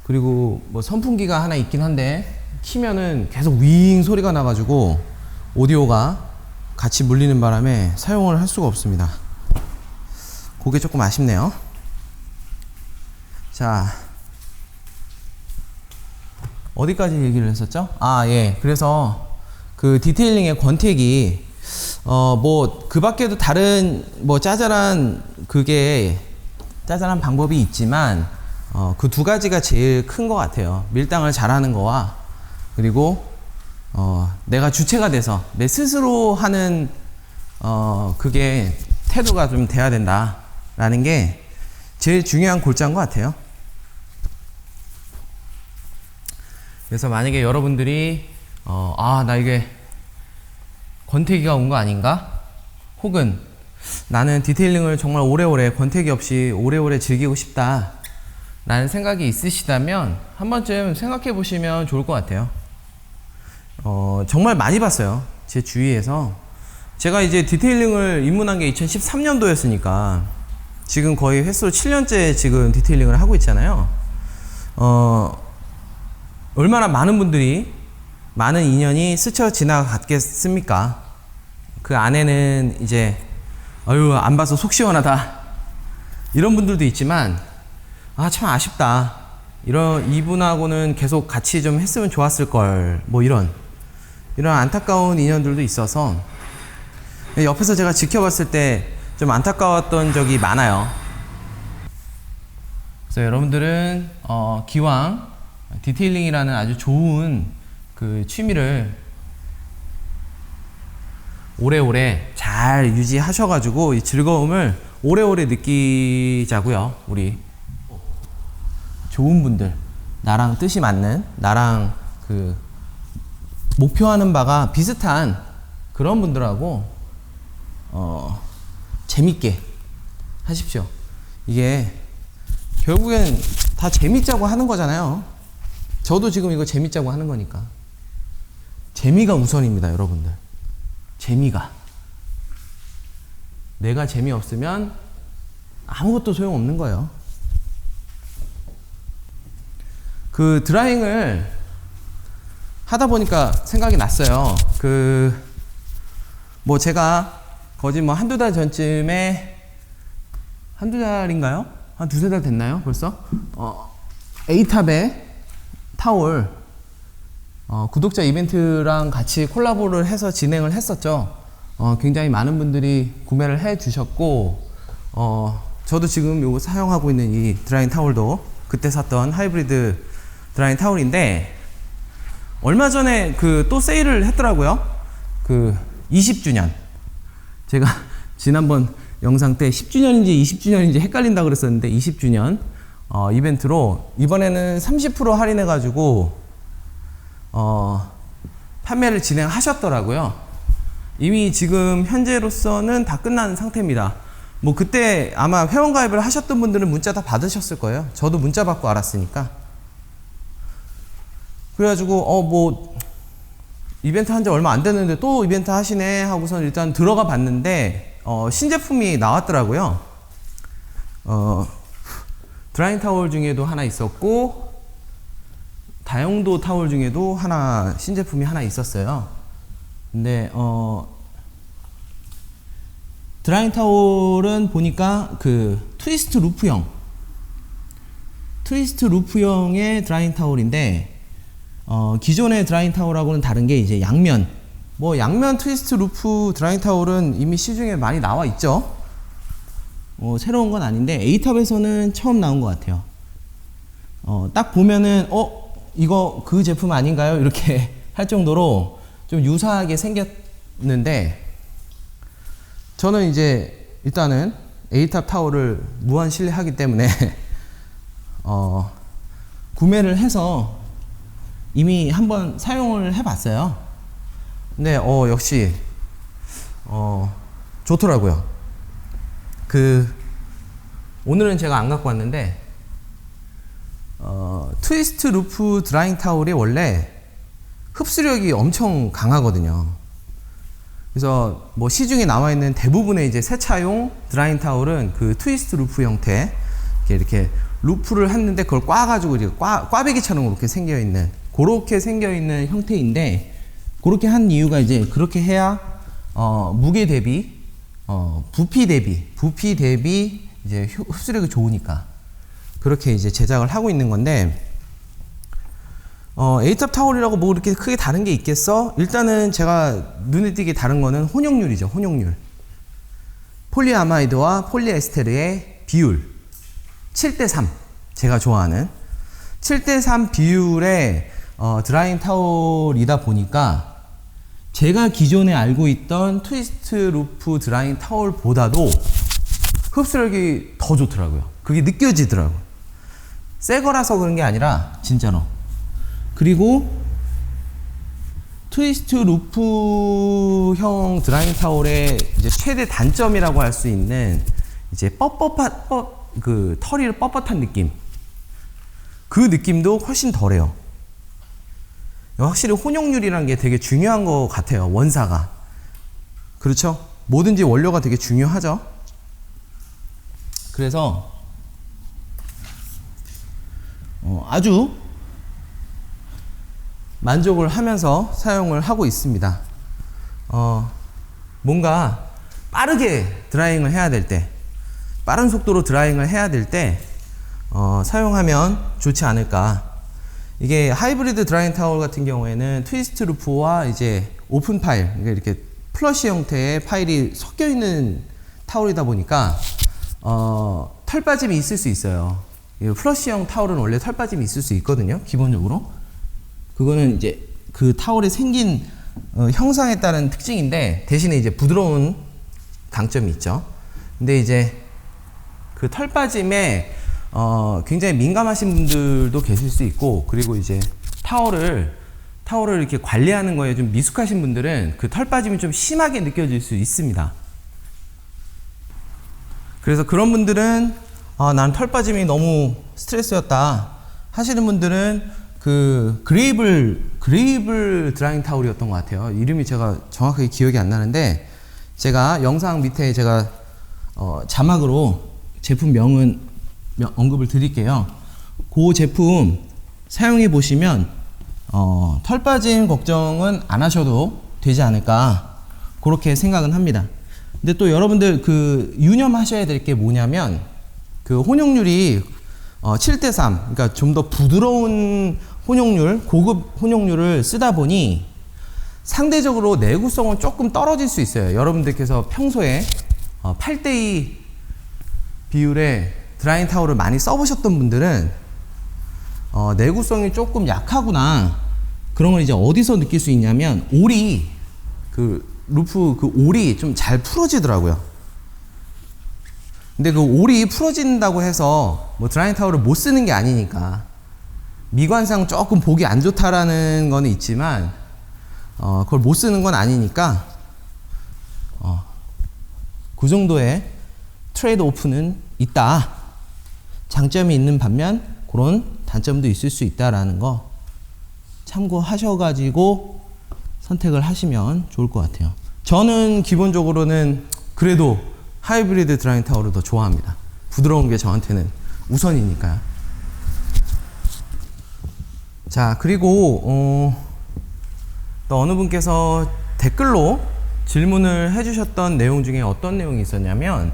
그리고 뭐 선풍기가 하나 있긴 한데, 키면은 계속 윙 소리가 나가지고, 오디오가 같이 물리는 바람에 사용을 할 수가 없습니다. 그게 조금 아쉽네요. 자, 어디까지 얘기를 했었죠? 예. 그래서 그 디테일링의 권태기, 그 밖에도 다른 짜잘한 방법이 있지만, 그 두 가지가 제일 큰 것 같아요. 밀당을 잘하는 거와, 그리고 내가 주체가 돼서 내 스스로 하는 그게 태도가 좀 돼야 된다라는 게 제일 중요한 골자인 것 같아요. 그래서 만약에 여러분들이 나 이게 권태기가 온 거 아닌가? 혹은 나는 디테일링을 정말 오래오래 권태기 없이 오래오래 즐기고 싶다 라는 생각이 있으시다면 한 번쯤 생각해 보시면 좋을 것 같아요. 정말 많이 봤어요. 제 주위에서. 제가 이제 디테일링을 입문한 게 2013년도였으니까 지금 거의 횟수로 7년째 지금 디테일링을 하고 있잖아요. 얼마나 많은 분들이 많은 인연이 스쳐 지나갔겠습니까? 그 안에는 이제 안 봐서 속 시원하다 이런 분들도 있지만 참 아쉽다, 이분하고는 계속 같이 좀 했으면 좋았을 걸, 이런 안타까운 인연들도 있어서 옆에서 제가 지켜봤을 때 좀 안타까웠던 적이 많아요. 그래서 여러분들은 기왕 디테일링이라는 아주 좋은 그 취미를 오래오래 잘 유지하셔가지고 이 즐거움을 오래오래 느끼자고요. 우리 좋은 분들, 나랑 뜻이 맞는, 나랑 그 목표하는 바가 비슷한 그런 분들하고 재밌게 하십시오. 이게 결국엔 다 재밌자고 하는 거잖아요. 저도 지금 이거 재밌자고 하는 거니까. 재미가 우선입니다, 여러분들. 재미가. 내가 재미없으면 아무것도 소용없는 거예요. 그 드라잉을 하다 보니까 생각이 났어요. 뭐 제가 거진 뭐 한두 달 전쯤에, 한두 달인가요? 한 두세 달 됐나요? 벌써? A탑의 타올, 구독자 이벤트랑 같이 콜라보를 해서 진행을 했었죠. 굉장히 많은 분들이 구매를 해 주셨고, 저도 지금 요거 사용하고 있는 이 드라잉 타올도 그때 샀던 하이브리드 드라잉 타올인데, 얼마 전에 또 세일을 했더라고요. 20주년. 제가 지난번 영상 때 10주년인지 20주년인지 헷갈린다 그랬었는데 20주년 이벤트로 이번에는 30% 할인해 가지고 판매를 진행하셨더라고요. 이미 지금 현재로서는 다 끝난 상태입니다. 뭐 그때 아마 회원가입을 하셨던 분들은 문자 다 받으셨을 거예요. 저도 문자 받고 알았으니까. 그래가지고 뭐 이벤트 한 지 얼마 안 됐는데 또 이벤트 하시네 하고선 일단 들어가 봤는데 신제품이 나왔더라고요. 드라잉 타월 중에도 하나 있었고 다용도 타월 중에도 하나 신제품이 하나 있었어요. 근데 드라잉 타월은 보니까 트위스트 루프형의 드라잉 타월인데, 기존의 드라잉 타월하고는 다른 게 이제 양면 트위스트 루프 드라잉 타월은 이미 시중에 많이 나와 있죠. 새로운 건 아닌데 A탑에서는 처음 나온 것 같아요. 딱 보면은 이거 그 제품 아닌가요? 이렇게 할 정도로 좀 유사하게 생겼는데, 저는 이제 일단은 A탑 타월을 무한 신뢰하기 때문에 구매를 해서 이미 한번 사용을 해봤어요. 근데 역시 좋더라고요. 오늘은 제가 안 갖고 왔는데 트위스트 루프 드라잉 타올이 원래 흡수력이 엄청 강하거든요. 그래서 뭐 시중에 나와 있는 대부분의 이제 세차용 드라잉 타올은 트위스트 루프 형태, 이렇게 루프를 했는데 그걸 꽈가지고 이렇게 꽈배기처럼 그렇게 생겨 있는 형태인데, 그렇게 한 이유가 이제 그렇게 해야 무게 대비, 부피 대비 이제 흡수력이 좋으니까 그렇게 이제 제작을 하고 있는 건데, A탑 타월이라고 뭐 이렇게 크게 다른 게 있겠어? 일단은 제가 눈에 띄게 다른 거는 혼용률이죠. 혼용률. 폴리아마이드와 폴리에스테르의 비율 7:3. 제가 좋아하는 7:3 비율의 드라잉 타월이다 보니까 제가 기존에 알고 있던 트위스트 루프 드라잉 타월보다도 흡수력이 더 좋더라고요. 그게 느껴지더라고요. 새 거라서 그런 게 아니라 진짜로. 그리고 트위스트 루프형 드라잉 타월의 이제 최대 단점이라고 할 수 있는 이제 털이 뻣뻣한 느낌. 그 느낌도 훨씬 덜해요. 확실히 혼용률이라는 게 되게 중요한 것 같아요. 원사가. 그렇죠? 뭐든지 원료가 되게 중요하죠. 그래서 아주 만족을 하면서 사용을 하고 있습니다. 뭔가 빠르게 드라잉을 해야 될 때, 빠른 속도로 드라잉을 해야 될 때 사용하면 좋지 않을까. 이게 하이브리드 드라잉 타월 같은 경우에는 트위스트 루프와 이제 오픈 파일, 이렇게 플러시 형태의 파일이 섞여 있는 타월이다 보니까 털 빠짐이 있을 수 있어요. 플러시형 타월은 원래 털 빠짐이 있을 수 있거든요. 기본적으로. 그거는 이제 그 타월이 생긴 형상에 따른 특징인데, 대신에 이제 부드러운 강점이 있죠. 근데 이제 그 털 빠짐에 굉장히 민감하신 분들도 계실 수 있고, 그리고 이제 타월을 이렇게 관리하는 거에 좀 미숙하신 분들은 그 털 빠짐이 좀 심하게 느껴질 수 있습니다. 그래서 그런 분들은 난 털 빠짐이 너무 스트레스였다 하시는 분들은 그레이블 드라잉 타올이었던 것 같아요. 이름이 제가 정확하게 기억이 안 나는데, 제가 영상 밑에 제가 자막으로 제품명은 언급을 드릴게요. 그 제품 사용해 보시면 털 빠짐 걱정은 안 하셔도 되지 않을까 그렇게 생각은 합니다. 근데 또 여러분들 유념하셔야 될 게 뭐냐면 혼용률이 7:3, 그러니까 좀 더 부드러운 혼용률, 고급 혼용률을 쓰다 보니 상대적으로 내구성은 조금 떨어질 수 있어요. 여러분들께서 평소에 8:2 비율의 드라잉 타올을 많이 써보셨던 분들은 내구성이 조금 약하구나 그런 걸 이제 어디서 느낄 수 있냐면 올이 루프 올이 좀 잘 풀어지더라고요. 근데 올이 풀어진다고 해서 뭐 드라잉 타올을 못 쓰는 게 아니니까 미관상 조금 보기 안 좋다라는 거는 있지만 그걸 못 쓰는 건 아니니까 그 정도의 트레이드 오프는 있다. 장점이 있는 반면 그런 단점도 있을 수 있다라는 거 참고하셔가지고 선택을 하시면 좋을 것 같아요. 저는 기본적으로는 그래도 하이브리드 드라잉 타올을 더 좋아합니다. 부드러운 게 저한테는 우선이니까요. 자, 그리고 또 어느 분께서 댓글로 질문을 해주셨던 내용 중에 어떤 내용이 있었냐면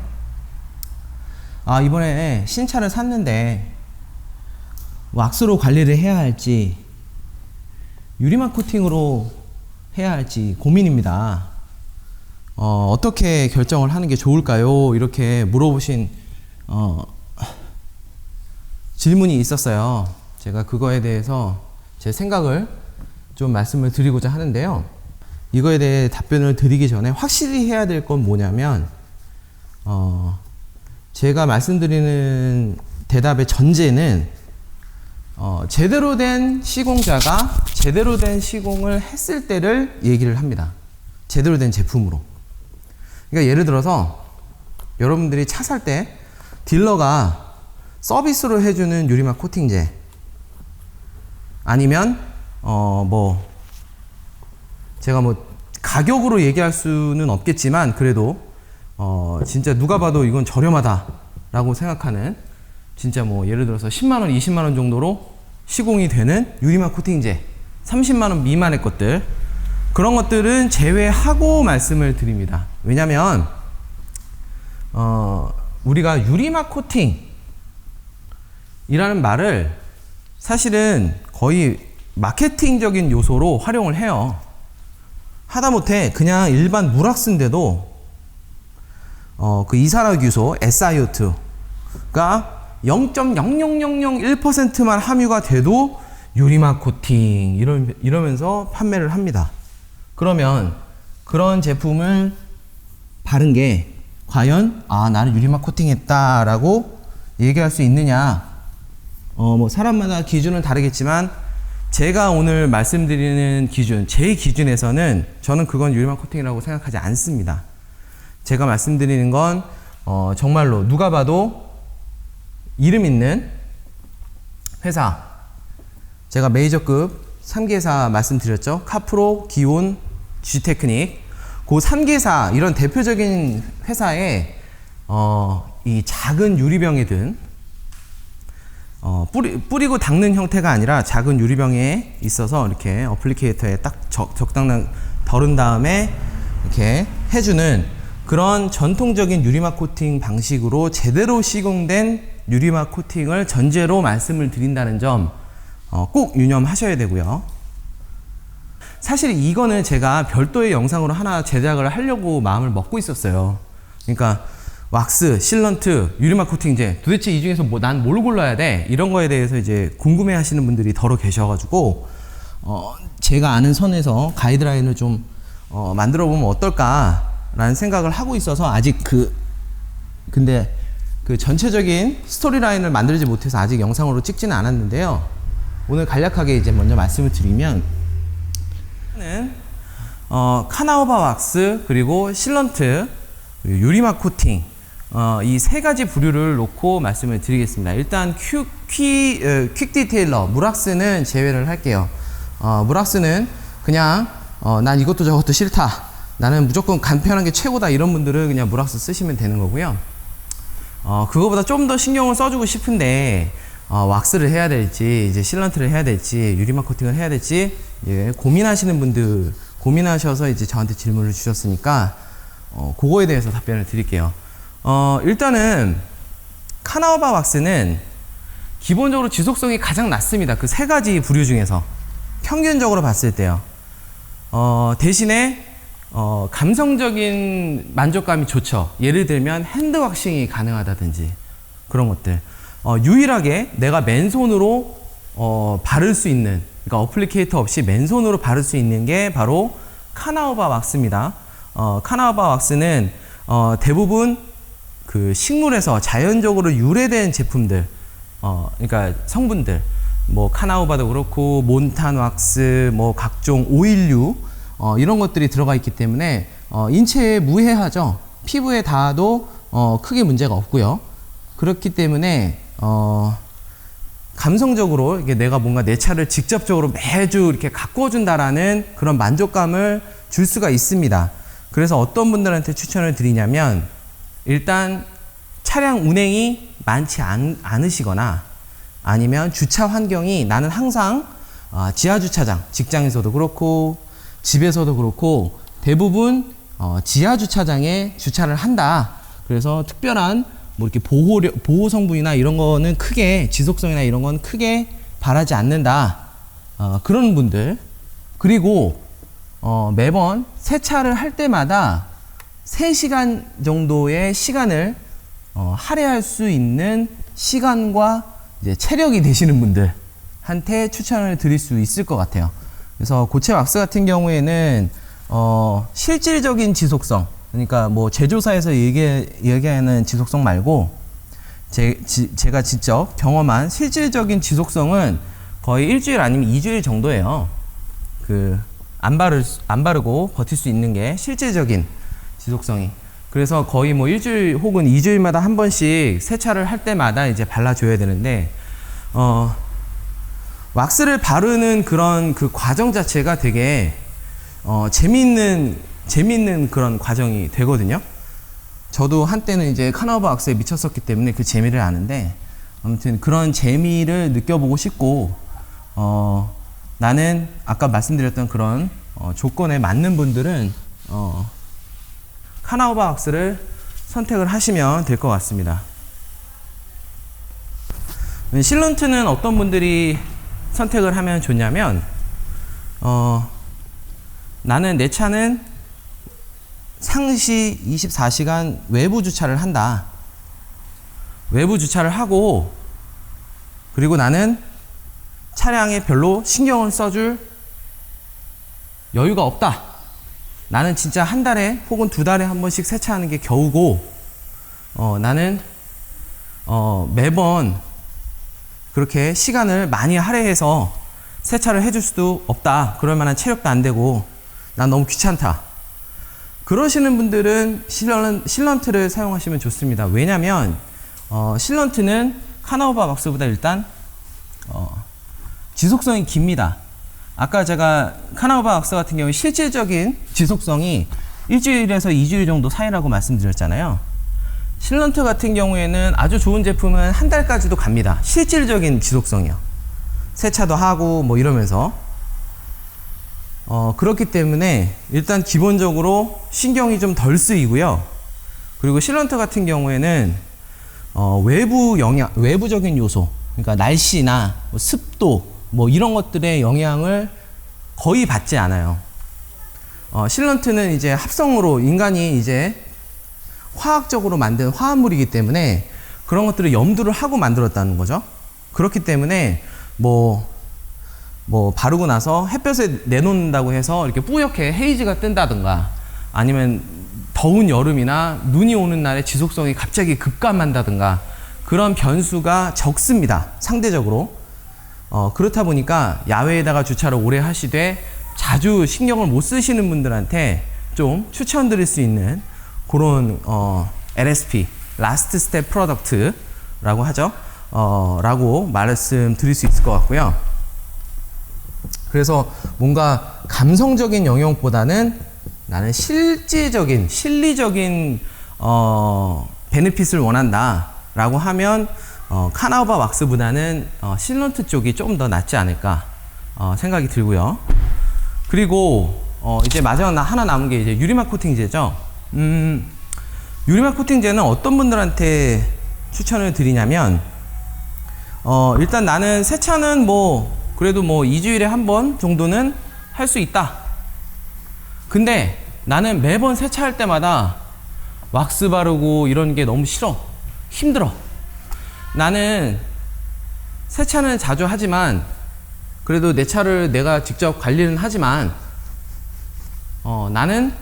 이번에 신차를 샀는데 왁스로 관리를 해야 할지 유리막 코팅으로 해야 할지 고민입니다. 어떻게 결정을 하는 게 좋을까요? 이렇게 물어보신 질문이 있었어요. 제가 그거에 대해서 제 생각을 좀 말씀을 드리고자 하는데요. 이거에 대해 답변을 드리기 전에 확실히 해야 될 건 뭐냐면 제가 말씀드리는 대답의 전제는 제대로 된 시공자가 제대로 된 시공을 했을 때를 얘기를 합니다. 제대로 된 제품으로. 그러니까 예를 들어서 여러분들이 차 살 때 딜러가 서비스로 해주는 유리막 코팅제 아니면 제가 가격으로 얘기할 수는 없겠지만 그래도 진짜 누가 봐도 이건 저렴하다 라고 생각하는 진짜 예를 들어서 10만원, 20만원 정도로 시공이 되는 유리막 코팅제 30만원 미만의 것들 그런 것들은 제외하고 말씀을 드립니다. 왜냐면 우리가 유리막 코팅이라는 말을 사실은 거의 마케팅적인 요소로 활용을 해요. 하다못해 그냥 일반 물왁스인데도 이산화규소 SiO2가 0.00001%만 함유가 돼도 유리막 코팅 이러면서 판매를 합니다. 그러면 그런 제품을 바른 게 과연 나는 유리막 코팅했다 라고 얘기할 수 있느냐 사람마다 기준은 다르겠지만 제가 오늘 말씀드리는 기준 제 기준에서는 저는 그건 유리막 코팅이라고 생각하지 않습니다. 제가 말씀드리는 건 정말로 누가 봐도 이름 있는 회사 제가 메이저급 3개사 말씀드렸죠. 카프로, 기온, G테크닉 그 3개사 이런 대표적인 회사에 이 작은 유리병에 든 뿌리고 닦는 형태가 아니라 작은 유리병에 있어서 이렇게 어플리케이터에 딱 적당량 덜은 다음에 이렇게 해주는 그런 전통적인 유리막 코팅 방식으로 제대로 시공된 유리막 코팅을 전제로 말씀을 드린다는 점 꼭 유념하셔야 되고요. 사실 이거는 제가 별도의 영상으로 하나 제작을 하려고 마음을 먹고 있었어요. 그러니까 왁스, 실런트, 유리막 코팅제 도대체 이 중에서 난 뭘 골라야 돼? 이런 거에 대해서 이제 궁금해 하시는 분들이 더러 계셔가지고 제가 아는 선에서 가이드라인을 좀 만들어 보면 어떨까라는 생각을 하고 있어서 아직 근데 그 전체적인 스토리라인을 만들지 못해서 아직 영상으로 찍지는 않았는데요. 오늘 간략하게 이제 먼저 말씀을 드리면 카나우바 왁스 그리고 실런트 그리고 유리막 코팅 이 세 가지 부류를 놓고 말씀을 드리겠습니다. 일단 퀵 디테일러 물왁스는 제외를 할게요. 물왁스는 그냥 난 이것도 저것도 싫다 나는 무조건 간편한 게 최고다 이런 분들은 그냥 물왁스 쓰시면 되는 거고요. 그거보다 좀 더 신경을 써주고 싶은데 왁스를 해야 될지, 이제 실런트를 해야 될지, 유리막 코팅을 해야 될지, 예, 고민하시는 분들, 고민하셔서 이제 저한테 질문을 주셨으니까, 그거에 대해서 답변을 드릴게요. 일단은, 카나우바 왁스는 기본적으로 지속성이 가장 낮습니다. 그 세 가지 부류 중에서. 평균적으로 봤을 때요. 대신에, 감성적인 만족감이 좋죠. 예를 들면, 핸드 왁싱이 가능하다든지, 그런 것들. 유일하게 내가 맨손으로 바를 수 있는, 그러니까 어플리케이터 없이 맨손으로 바를 수 있는 게 바로 카나우바 왁스입니다. 카나우바 왁스는 대부분 그 식물에서 자연적으로 유래된 제품들, 그러니까 성분들, 뭐 카나우바도 그렇고 몬탄 왁스, 뭐 각종 오일류 이런 것들이 들어가 있기 때문에 인체에 무해하죠. 피부에 닿아도 크게 문제가 없고요. 그렇기 때문에 감성적으로 이게 내가 뭔가 내 차를 직접적으로 매주 이렇게 가꾸어 준다라는 그런 만족감을 줄 수가 있습니다. 그래서 어떤 분들한테 추천을 드리냐면, 일단 차량 운행이 많지 않으시거나 아니면 주차 환경이, 나는 항상 지하 주차장, 직장에서도 그렇고 집에서도 그렇고 대부분 지하 주차장에 주차를 한다. 그래서 특별한 뭐 이렇게 보호 성분이나 이런 거는 크게, 지속성이나 이런 건 크게 바라지 않는다. 그런 분들. 그리고 매번 세차를 할 때마다 3시간 정도의 시간을 할애할 수 있는 시간과 이제 체력이 되시는 분들한테 추천을 드릴 수 있을 것 같아요. 그래서 고체 왁스 같은 경우에는 실질적인 지속성, 그러니까 뭐 제조사에서 얘기하는 지속성 말고 제가 직접 경험한 실질적인 지속성은 거의 일주일 아니면 2주일 정도예요. 안 바르고 버틸 수 있는 게 실질적인 지속성이. 그래서 거의 뭐 일주일 혹은 2주일마다 한 번씩 세차를 할 때마다 이제 발라줘야 되는데, 왁스를 바르는 그런 그 과정 자체가 되게 재미있는 그런 과정이 되거든요. 저도 한때는 이제 카나우바 왁스에 미쳤었기 때문에 그 재미를 아는데, 아무튼 그런 재미를 느껴보고 싶고, 나는 아까 말씀드렸던 그런 조건에 맞는 분들은 카나우바 왁스를 선택을 하시면 될 것 같습니다. 실런트는 어떤 분들이 선택을 하면 좋냐면, 나는 내 차는 상시 24시간 외부 주차를 한다. 외부 주차를 하고, 그리고 나는 차량에 별로 신경을 써줄 여유가 없다. 나는 진짜 한 달에 혹은 2달에 한 번씩 세차하는 게 겨우고, 나는 매번 그렇게 시간을 많이 할애해서 세차를 해줄 수도 없다. 그럴 만한 체력도 안 되고 난 너무 귀찮다. 그러시는 분들은 실런트를 사용하시면 좋습니다. 왜냐면 실런트는 카나우바 왁스보다 일단 지속성이 깁니다. 아까 제가 카나우바 왁스 같은 경우에 실질적인 지속성이 일주일에서 2주일 정도 사이라고 말씀드렸잖아요. 실런트 같은 경우에는 아주 좋은 제품은 한 달까지도 갑니다. 실질적인 지속성이요. 세차도 하고 뭐 이러면서. 그렇기 때문에 일단 기본적으로 신경이 좀 덜 쓰이고요. 그리고 실런트 같은 경우에는 외부적인 요소, 그러니까 날씨나 뭐 습도 뭐 이런 것들의 영향을 거의 받지 않아요. 실런트는 이제 합성으로 인간이 이제 화학적으로 만든 화합물이기 때문에 그런 것들을 염두를 하고 만들었다는 거죠. 그렇기 때문에 뭐 바르고 나서 햇볕에 내놓는다고 해서 이렇게 뿌옇게 헤이즈가 뜬다든가, 아니면 더운 여름이나 눈이 오는 날에 지속성이 갑자기 급감한다든가, 그런 변수가 적습니다. 상대적으로. 그렇다 보니까 야외에다가 주차를 오래 하시되 자주 신경을 못 쓰시는 분들한테 좀 추천드릴 수 있는 그런 LSP, Last Step Product라고 하죠. 라고 말씀드릴 수 있을 것 같고요. 그래서 뭔가 감성적인 영역보다는 나는 실리적인 베네핏을 원한다. 라고 하면 카나우바 왁스보다는 실런트 쪽이 좀 더 낫지 않을까 생각이 들고요. 그리고 이제 마지막 하나 남은 게 이제 유리막 코팅제죠. 유리막 코팅제는 어떤 분들한테 추천을 드리냐면 일단 나는 세차는 그래도 2주일에 한 번 정도는 할 수 있다. 근데 나는 매번 세차할 때마다 왁스 바르고 이런 게 너무 싫어. 힘들어. 나는 세차는 자주 하지만 그래도 내 차를 내가 직접 관리는 하지만 나는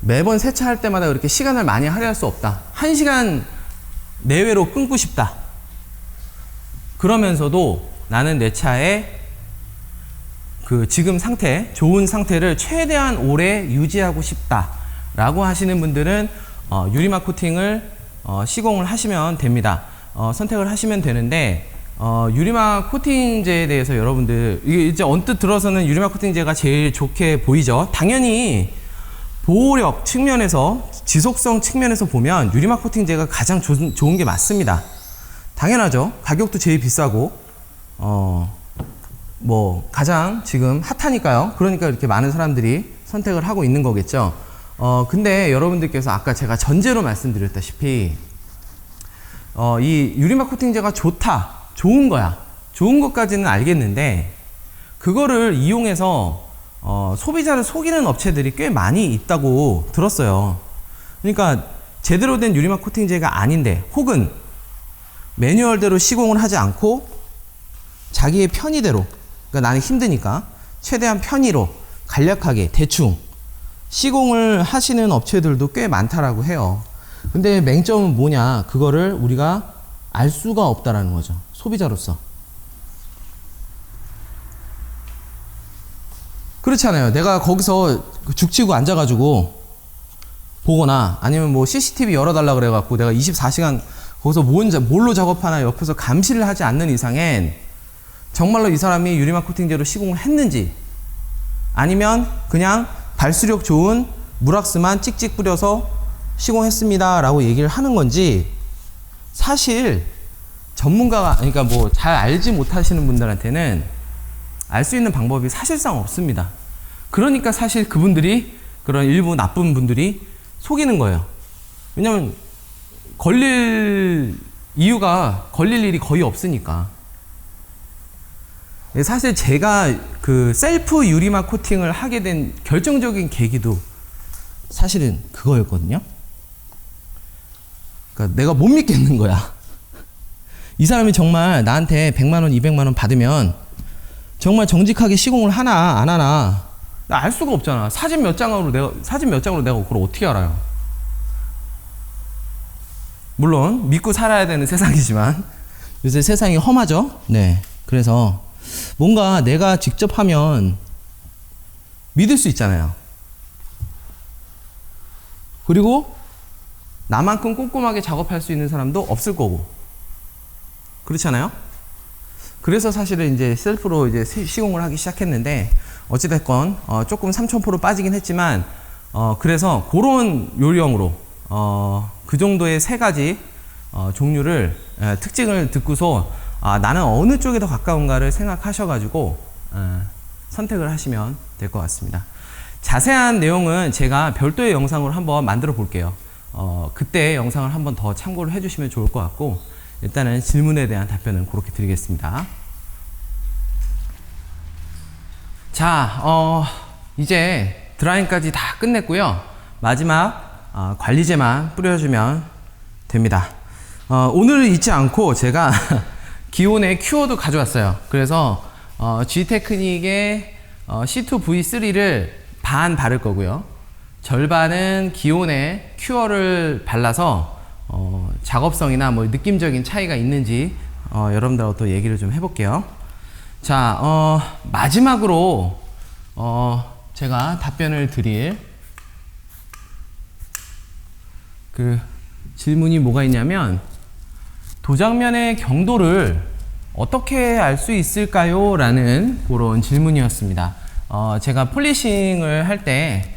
매번 세차할 때마다 그렇게 시간을 많이 할애할 수 없다. 1시간 내외로 끊고 싶다. 그러면서도 나는 내 차의 그 지금 상태, 좋은 상태를 최대한 오래 유지하고 싶다 라고 하시는 분들은 유리막 코팅을 시공을 하시면 됩니다. 선택을 하시면 되는데 유리막 코팅제에 대해서 여러분들 이제 언뜻 들어서는 유리막 코팅제가 제일 좋게 보이죠. 당연히 보호력 측면에서, 지속성 측면에서 보면 유리막 코팅제가 가장 좋은 게 맞습니다. 당연하죠. 가격도 제일 비싸고 가장 지금 핫하니까요. 그러니까 이렇게 많은 사람들이 선택을 하고 있는 거겠죠. 근데 여러분들께서 아까 제가 전제로 말씀드렸다시피 이 유리막 코팅제가 좋다, 좋은 거야, 좋은 것까지는 알겠는데 그거를 이용해서 소비자를 속이는 업체들이 꽤 많이 있다고 들었어요. 그러니까 제대로 된 유리막 코팅제가 아닌데, 혹은 매뉴얼대로 시공을 하지 않고 자기의 편의대로, 그러니까 나는 힘드니까 최대한 편의로 간략하게 대충 시공을 하시는 업체들도 꽤 많다라고 해요. 근데 맹점은 뭐냐, 그거를 우리가 알 수가 없다라는 거죠, 소비자로서. 그렇잖아요. 내가 거기서 죽치고 앉아가지고 보거나 아니면 CCTV 열어달라 그래갖고 내가 24시간 거기서 뭘로 작업하나 옆에서 감시를 하지 않는 이상엔 정말로 이 사람이 유리막 코팅제로 시공을 했는지, 아니면 그냥 발수력 좋은 물왁스만 찍찍 뿌려서 시공했습니다 라고 얘기를 하는 건지, 사실 전문가가, 그러니까 잘 알지 못하시는 분들한테는 알 수 있는 방법이 사실상 없습니다. 그러니까 사실 그분들이, 그런 일부 나쁜 분들이 속이는 거예요. 왜냐면 걸릴 일이 거의 없으니까. 사실 제가 그 셀프 유리막 코팅을 하게 된 결정적인 계기도 사실은 그거였거든요. 그러니까 내가 못 믿겠는 거야. 이 사람이 정말 나한테 100만원, 200만원 받으면 정말 정직하게 시공을 하나 안 하나 나 알 수가 없잖아. 사진 몇 장으로 내가 그걸 어떻게 알아요? 물론 믿고 살아야 되는 세상이지만 요새 세상이 험하죠. 네, 그래서 뭔가 내가 직접 하면 믿을 수 있잖아요. 그리고 나만큼 꼼꼼하게 작업할 수 있는 사람도 없을 거고, 그렇잖아요. 그래서 사실은 이제 셀프로 이제 시공을 하기 시작했는데, 어찌됐건 조금 3000% 빠지긴 했지만 그래서 그런 요령으로 그 정도의 3가지 종류를 특징을 듣고서 나는 어느 쪽에 더 가까운가를 생각하셔가지고 선택을 하시면 될 것 같습니다. 자세한 내용은 제가 별도의 영상으로 한번 만들어 볼게요. 그때 영상을 한번 더 참고를 해주시면 좋을 것 같고, 일단은 질문에 대한 답변은 그렇게 드리겠습니다. 자, 이제 드라잉까지 다 끝냈고요. 마지막 관리제만 뿌려주면 됩니다. 오늘 잊지 않고 제가 기온의 큐어도 가져왔어요. 그래서 G테크닉의 C2V3를 반 바를 거고요. 절반은 기온의 큐어를 발라서 작업성이나 느낌적인 차이가 있는지 여러분들하고 또 얘기를 좀 해볼게요. 자, 마지막으로 제가 답변을 드릴 그 질문이 뭐가 있냐면, 도장면의 경도를 어떻게 알 수 있을까요? 라는 그런 질문이었습니다. 제가 폴리싱을 할 때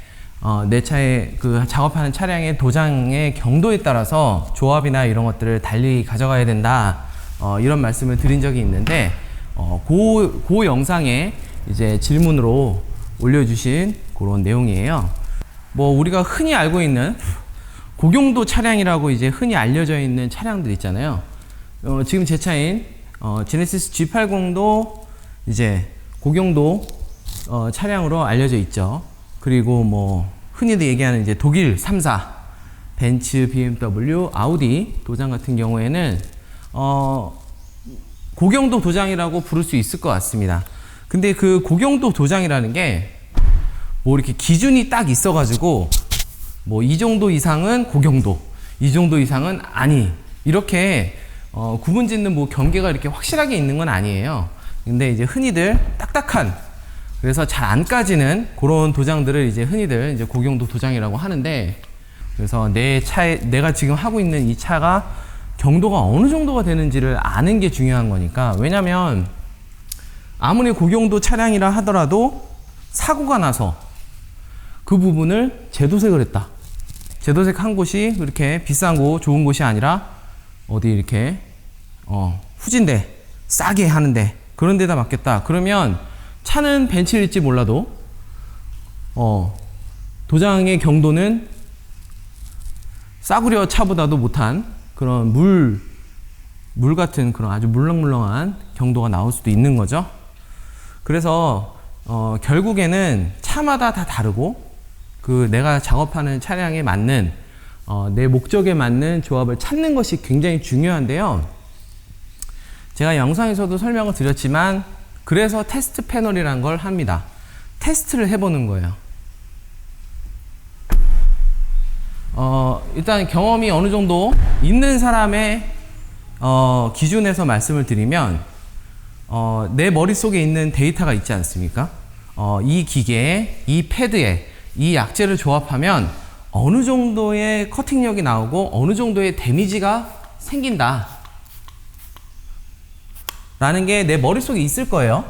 내 차에 그 작업하는 차량의 도장의 경도에 따라서 조합이나 이런 것들을 달리 가져가야 된다. 이런 말씀을 드린 적이 있는데, 그 영상에 이제 질문으로 올려주신 그런 내용이에요. 뭐 우리가 흔히 알고 있는 고경도 차량이라고 이제 흔히 알려져 있는 차량들 있잖아요. 지금 제 차인 제네시스 G80도 이제 고경도 차량으로 알려져 있죠. 그리고 뭐 흔히들 얘기하는 이제 독일 3사 벤츠, BMW, 아우디 도장 같은 경우에는 고경도 도장이라고 부를 수 있을 것 같습니다. 근데 그 고경도 도장이라는 게 뭐 이렇게 기준이 딱 있어가지고 뭐 이 정도 이상은 고경도, 이 정도 이상은 아니, 이렇게 구분 짓는 뭐 경계가 이렇게 확실하게 있는 건 아니에요. 근데 이제 흔히들 딱딱한, 그래서 잘 안 까지는 그런 도장들을 이제 흔히들 이제 고경도 도장이라고 하는데, 그래서 내 차에, 내가 지금 하고 있는 이 차가 경도가 어느 정도가 되는지를 아는 게 중요한 거니까. 왜냐면 아무리 고경도 차량이라 하더라도 사고가 나서 그 부분을 재도색을 했다. 재도색 한 곳이 그렇게 비싼 곳, 좋은 곳이 아니라 어디 이렇게 후진대, 싸게 하는데 그런 데다 맡겼다. 그러면 차는 벤츠일지 몰라도 도장의 경도는 싸구려 차보다도 못한 그런 물 같은 그런 아주 물렁물렁한 경도가 나올 수도 있는 거죠. 그래서 결국에는 차마다 다 다르고, 그 내가 작업하는 차량에 맞는 내 목적에 맞는 조합을 찾는 것이 굉장히 중요한데요. 제가 영상에서도 설명을 드렸지만, 그래서 테스트 패널이라는 걸 합니다. 테스트를 해보는 거예요. 일단 경험이 어느 정도 있는 사람의 기준에서 말씀을 드리면, 내 머릿속에 있는 데이터가 있지 않습니까? 이 기계에, 이 패드에 이 약재를 조합하면 어느 정도의 커팅력이 나오고 어느 정도의 데미지가 생긴다 라는 게 내 머릿속에 있을 거예요.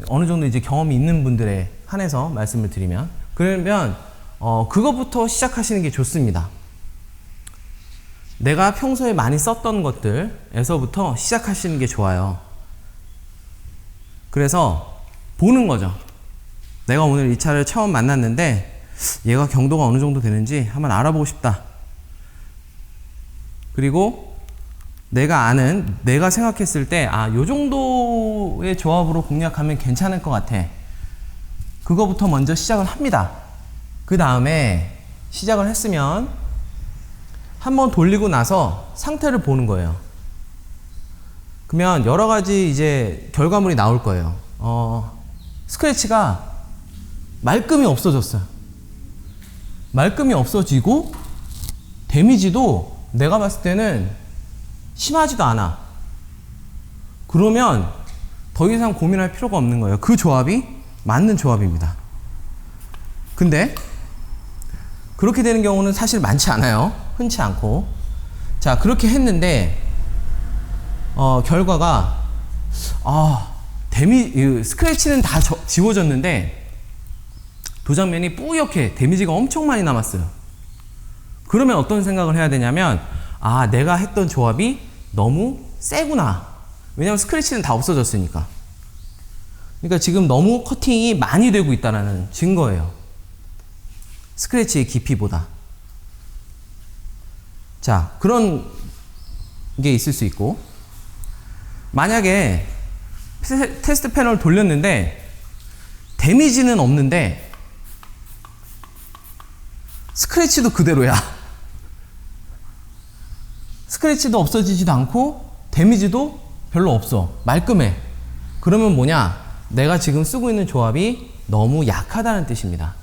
어느 정도 이제 경험이 있는 분들에 한해서 말씀을 드리면, 그러면 그거부터 시작하시는 게 좋습니다. 내가 평소에 많이 썼던 것들에서부터 시작하시는 게 좋아요. 그래서 보는 거죠. 내가 오늘 이 차를 처음 만났는데 얘가 경도가 어느 정도 되는지 한번 알아보고 싶다. 그리고 내가 아는, 내가 생각했을 때 요 정도의 조합으로 공략하면 괜찮을 것 같아. 그거부터 먼저 시작을 합니다. 그 다음에 시작을 했으면 한번 돌리고 나서 상태를 보는 거예요. 그러면 여러 가지 이제 결과물이 나올 거예요. 스크래치가 말끔히 없어졌어요. 말끔히 없어지고 데미지도 내가 봤을 때는 심하지도 않아. 그러면 더 이상 고민할 필요가 없는 거예요. 그 조합이 맞는 조합입니다. 근데 그렇게 되는 경우는 사실 많지 않아요. 흔치 않고. 자, 그렇게 했는데 결과가 스크래치는 다 지워졌는데 도장면이 뿌옇게 데미지가 엄청 많이 남았어요. 그러면 어떤 생각을 해야 되냐면, 내가 했던 조합이 너무 세구나. 왜냐면 스크래치는 다 없어졌으니까. 그러니까 지금 너무 커팅이 많이 되고 있다는 증거예요. 스크래치의 깊이보다. 자, 그런 게 있을 수 있고, 만약에 테스트 패널 돌렸는데 데미지는 없는데 스크래치도 그대로야. 스크래치도 없어지지도 않고 데미지도 별로 없어. 말끔해. 그러면 뭐냐? 내가 지금 쓰고 있는 조합이 너무 약하다는 뜻입니다.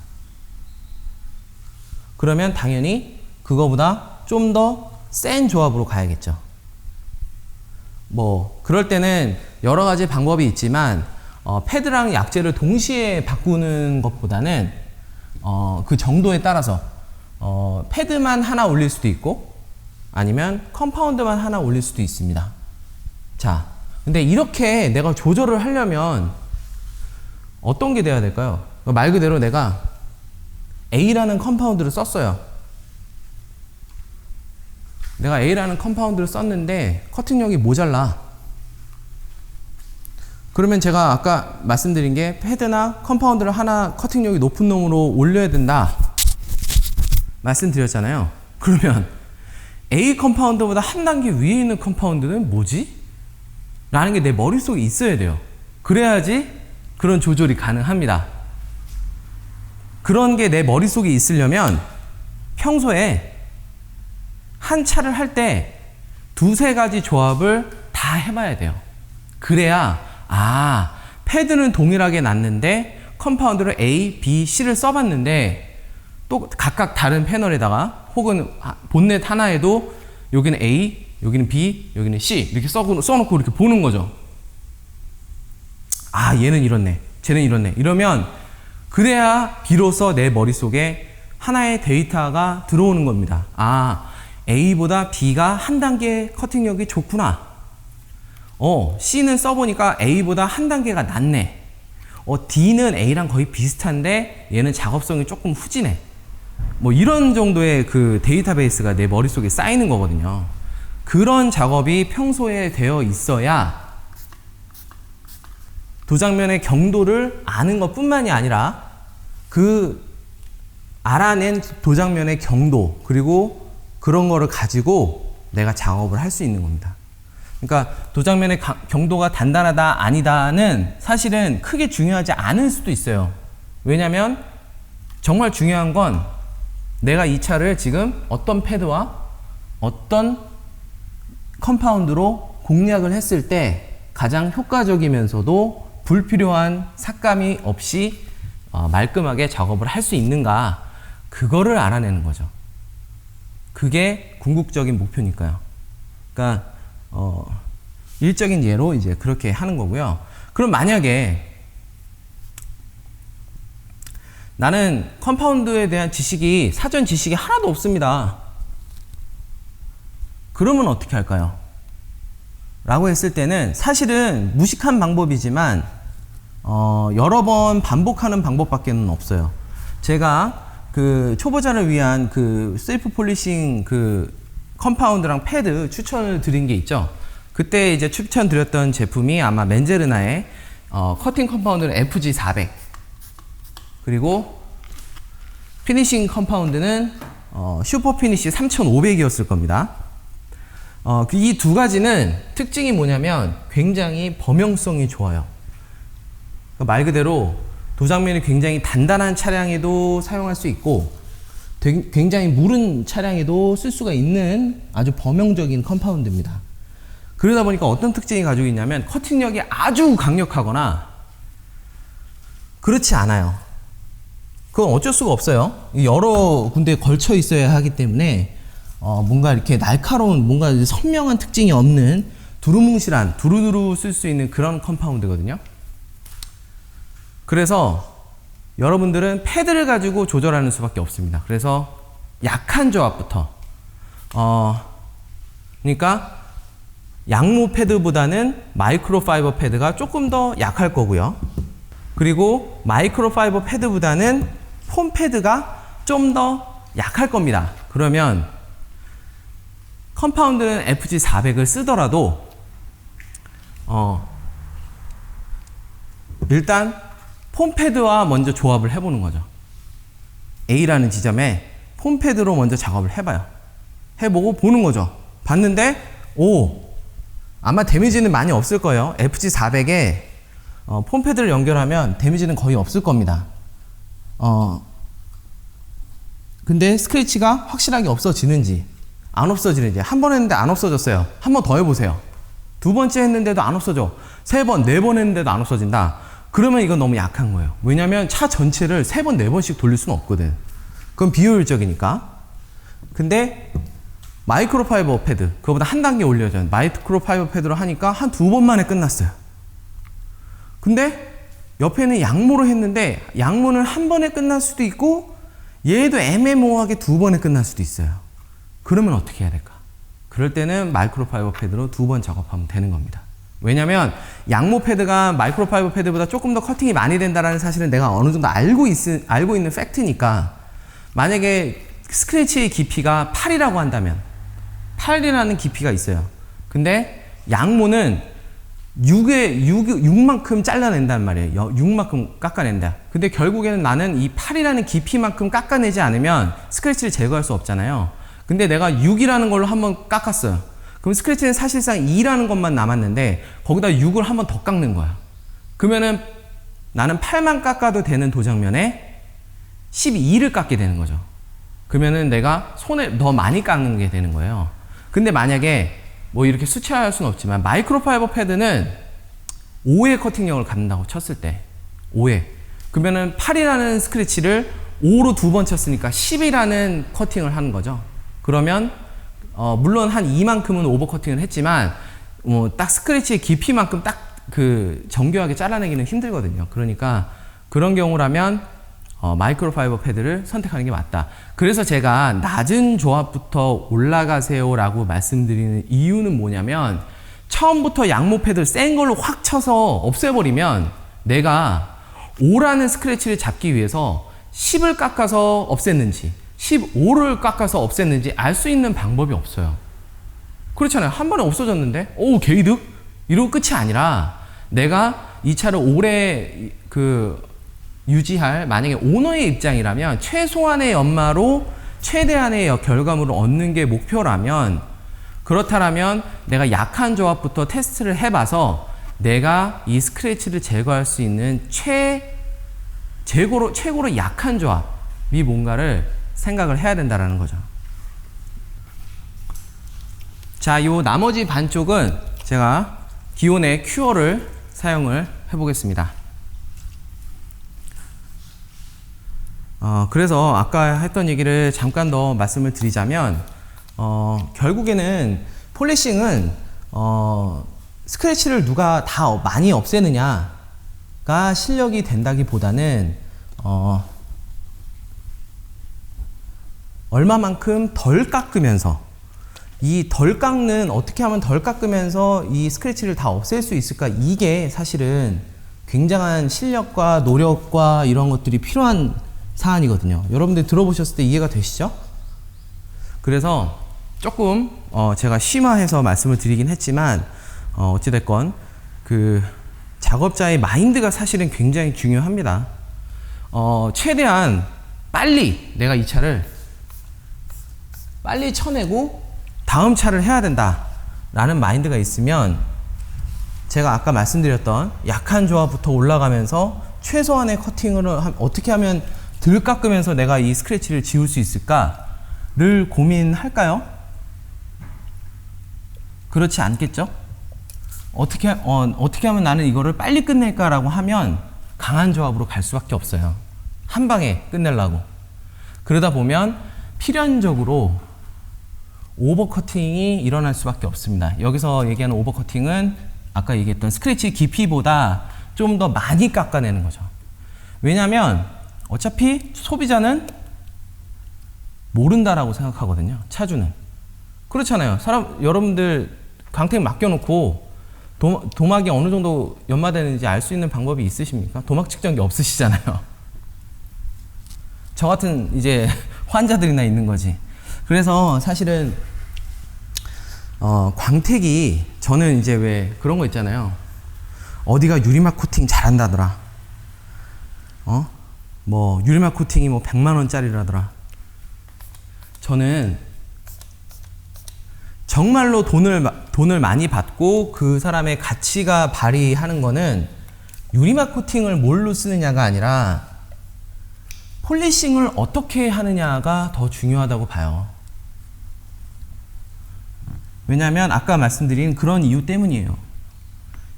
그러면 당연히 그거보다 좀 더 센 조합으로 가야겠죠. 뭐 그럴 때는 여러 가지 방법이 있지만 패드랑 약재를 동시에 바꾸는 것보다는 그 정도에 따라서 패드만 하나 올릴 수도 있고 아니면 컴파운드만 하나 올릴 수도 있습니다. 자, 근데 이렇게 내가 조절을 하려면 어떤 게 돼야 될까요? 말 그대로 내가 A라는 컴파운드를 썼어요. 내가 A라는 컴파운드를 썼는데 커팅력이 모자라. 그러면 제가 아까 말씀드린 게 패드나 컴파운드를 하나 커팅력이 높은 놈으로 올려야 된다 말씀드렸잖아요. 그러면 A 컴파운드보다 한 단계 위에 있는 컴파운드는 뭐지? 라는 게 내 머릿속에 있어야 돼요. 그래야지 그런 조절이 가능합니다. 그런 게 내 머릿속에 있으려면 평소에 한 차를 할 때 두세 가지 조합을 다 해봐야 돼요. 그래야 패드는 동일하게 놨는데 컴파운드를 A, B, C를 써봤는데 또 각각 다른 패널에다가 혹은 본넷 하나에도 여기는 A, 여기는 B, 여기는 C 이렇게 써놓고 이렇게 보는 거죠. 얘는 이렇네, 쟤는 이렇네. 이러면 그래야 비로소 내 머릿속에 하나의 데이터가 들어오는 겁니다. A보다 B가 한 단계 커팅력이 좋구나. C는 써보니까 A보다 한 단계가 낮네. D는 A랑 거의 비슷한데 얘는 작업성이 조금 후지네. 뭐 이런 정도의 그 데이터베이스가 내 머릿속에 쌓이는 거거든요. 그런 작업이 평소에 되어 있어야 도장면의 경도를 아는 것 뿐만이 아니라 그 알아낸 도장면의 경도 그리고 그런 거를 가지고 내가 작업을 할 수 있는 겁니다. 그러니까 도장면의 경도가 단단하다 아니다는 사실은 크게 중요하지 않을 수도 있어요. 왜냐면 정말 중요한 건 내가 이 차를 지금 어떤 패드와 어떤 컴파운드로 공략을 했을 때 가장 효과적이면서도 불필요한 삭감이 없이 말끔하게 작업을 할 수 있는가, 그거를 알아내는 거죠. 그게 궁극적인 목표니까요. 그러니까 일적인 예로 이제 그렇게 하는 거고요. 그럼 만약에 나는 컴파운드에 대한 지식이, 사전 지식이 하나도 없습니다. 그러면 어떻게 할까요? 라고 했을 때는 사실은 무식한 방법이지만 여러 번 반복하는 방법밖에는 없어요. 제가 그 초보자를 위한 그 셀프 폴리싱 그 컴파운드랑 패드 추천을 드린 게 있죠. 그때 이제 추천드렸던 제품이 아마 맨제르나의 커팅 컴파운드는 FG400 그리고 피니싱 컴파운드는 슈퍼 피니시 3500이었을 겁니다. 이 두 가지는 특징이 뭐냐면 굉장히 범용성이 좋아요. 그러니까 말 그대로 도장면이 굉장히 단단한 차량에도 사용할 수 있고 굉장히 무른 차량에도 쓸 수가 있는 아주 범용적인 컴파운드입니다. 그러다 보니까 어떤 특징이 가지고 있냐면 커팅력이 아주 강력하거나 그렇지 않아요. 그건 어쩔 수가 없어요. 여러 군데에 걸쳐 있어야 하기 때문에 뭔가 이렇게 날카로운 뭔가 선명한 특징이 없는 두루뭉실한 두루두루 쓸 수 있는 그런 컴파운드거든요. 그래서 여러분들은 패드를 가지고 조절하는 수밖에 없습니다. 그래서 약한 조합부터 그러니까 양모 패드보다는 마이크로파이버 패드가 조금 더 약할 거고요. 그리고 마이크로파이버 패드보다는 폼 패드가 좀 더 약할 겁니다. 그러면 컴파운드는 FG400을 쓰더라도 일단 폼 패드와 먼저 조합을 해보는 거죠. A라는 지점에 폼 패드로 먼저 작업을 해봐요. 해보고 보는 거죠. 봤는데 아마 데미지는 많이 없을 거예요. FG400에 폼 패드를 연결하면 데미지는 거의 없을 겁니다. 근데 스크래치가 확실하게 없어지는지 안 없어지는지, 한 번 했는데 안 없어졌어요. 한 번 더 해보세요. 두 번째 했는데도 안 없어져. 세 번, 네 번 했는데도 안 없어진다. 그러면 이건 너무 약한 거예요. 왜냐면 차 전체를 세 번, 네 번씩 돌릴 수는 없거든. 그건 비효율적이니까. 근데 마이크로파이버 패드, 그거보다 한 단계 올려줘요. 마이크로파이버 패드로 하니까 한 두 번 만에 끝났어요. 근데 옆에는 양모로 했는데 양모는 한 번에 끝날 수도 있고 얘도 애매모호하게 두 번에 끝날 수도 있어요. 그러면 어떻게 해야 될까? 그럴 때는 마이크로파이버 패드로 두 번 작업하면 되는 겁니다. 왜냐면 양모 패드가 마이크로파이버 패드보다 조금 더 커팅이 많이 된다는 사실은 내가 어느 정도 알고 있는 팩트니까 만약에 스크래치의 깊이가 8이라고 한다면 8이라는 깊이가 있어요. 근데 양모는 6만큼 잘라낸단 말이에요. 6만큼 깎아낸다. 근데 결국에는 나는 이 8이라는 깊이만큼 깎아내지 않으면 스크래치를 제거할 수 없잖아요. 근데 내가 6이라는 걸로 한번 깎았어요. 그럼 스크래치는 사실상 2라는 것만 남았는데 거기다 6을 한번 더 깎는 거야. 그러면은 나는 8만 깎아도 되는 도장면에 12를 깎게 되는 거죠. 그러면은 내가 손을 더 많이 깎는 게 되는 거예요. 근데 만약에 뭐 이렇게 수치화할 수는 없지만 마이크로파이버 패드는 5의 커팅력을 갖는다고 쳤을 때 5회 그러면은 8이라는 스크래치를 5로 두 번 쳤으니까 10이라는 커팅을 하는 거죠. 그러면 물론 한 2만큼은 오버 커팅을 했지만 딱 스크래치의 깊이만큼 딱 그 정교하게 잘라내기는 힘들거든요. 그러니까 그런 경우라면 마이크로파이버 패드를 선택하는 게 맞다. 그래서 제가 낮은 조합부터 올라가세요 라고 말씀드리는 이유는 뭐냐면 처음부터 양모 패드를 센 걸로 확 쳐서 없애버리면 내가 5라는 스크래치를 잡기 위해서 10을 깎아서 없앴는지 15를 깎아서 없앴는지 알 수 있는 방법이 없어요. 그렇잖아요. 한 번에 없어졌는데 오 게이득? 이러고 끝이 아니라 내가 이 차를 오래 유지할 만약에 오너의 입장이라면 최소한의 연마로 최대한의 결과물을 얻는 게 목표라면 그렇다면 내가 약한 조합부터 테스트를 해봐서 내가 이 스크래치를 제거할 수 있는 최고로 약한 조합이 뭔가를 생각을 해야 된다는 거죠. 자, 요 나머지 반쪽은 제가 기온의 큐어를 사용을 해보겠습니다. 그래서 아까 했던 얘기를 잠깐 더 말씀을 드리자면 결국에는 폴리싱은 스크래치를 누가 다 많이 없애느냐가 실력이 된다기보다는 얼마만큼 덜 깎으면서 이 덜 깎는 어떻게 하면 덜 깎으면서 이 스크래치를 다 없앨 수 있을까 이게 사실은 굉장한 실력과 노력과 이런 것들이 필요한 사안이거든요. 여러분들 들어보셨을 때 이해가 되시죠? 그래서 조금 제가 심화해서 말씀을 드리긴 했지만 어찌됐건 그 작업자의 마인드가 사실은 굉장히 중요합니다. 최대한 빨리 내가 이 차를 빨리 쳐내고 다음 차를 해야 된다 라는 마인드가 있으면 제가 아까 말씀드렸던 약한 조합부터 올라가면서 최소한의 커팅을 어떻게 하면 덜 깎으면서 내가 이 스크래치를 지울 수 있을까를 고민할까요? 그렇지 않겠죠? 어떻게 하면 나는 이거를 빨리 끝낼까라고 하면 강한 조합으로 갈 수밖에 없어요. 한 방에 끝내려고. 그러다 보면 필연적으로 오버커팅이 일어날 수밖에 없습니다. 여기서 얘기하는 오버커팅은 아까 얘기했던 스크래치 깊이보다 좀 더 많이 깎아내는 거죠. 왜냐하면 어차피 소비자는 모른다라고 생각하거든요. 차주는. 그렇잖아요. 여러분들 강택 맡겨놓고 도막이 어느 정도 연마되는지 알 수 있는 방법이 있으십니까? 도막 측정기 없으시잖아요. 저 같은 이제 환자들이나 있는 거지. 그래서 사실은 광택이 저는 이제 왜 그런 거 있잖아요. 어디가 유리막 코팅 잘한다더라. 뭐 유리막 코팅이 뭐 100만 원짜리라더라. 저는 정말로 돈을 많이 받고 그 사람의 가치가 발휘하는 거는 유리막 코팅을 뭘로 쓰느냐가 아니라 폴리싱을 어떻게 하느냐가 더 중요하다고 봐요. 왜냐하면 아까 말씀드린 그런 이유 때문이에요.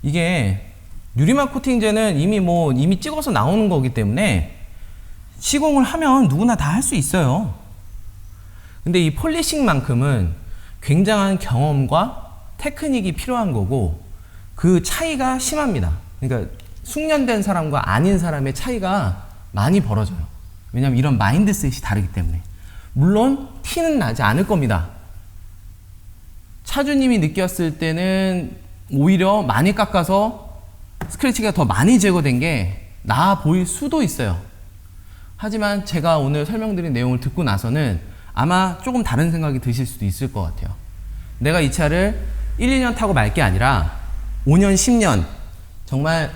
이게 유리막 코팅제는 이미 찍어서 나오는 거기 때문에 시공을 하면 누구나 다 할 수 있어요. 근데 이 폴리싱만큼은 굉장한 경험과 테크닉이 필요한 거고 그 차이가 심합니다. 그러니까 숙련된 사람과 아닌 사람의 차이가 많이 벌어져요. 왜냐하면 이런 마인드셋이 다르기 때문에. 물론 티는 나지 않을 겁니다. 차주님이 느꼈을 때는 오히려 많이 깎아서 스크래치가 더 많이 제거된 게 나아 보일 수도 있어요. 하지만 제가 오늘 설명드린 내용을 듣고 나서는 아마 조금 다른 생각이 드실 수도 있을 것 같아요. 내가 이 차를 1, 2년 타고 말 게 아니라 5년, 10년 정말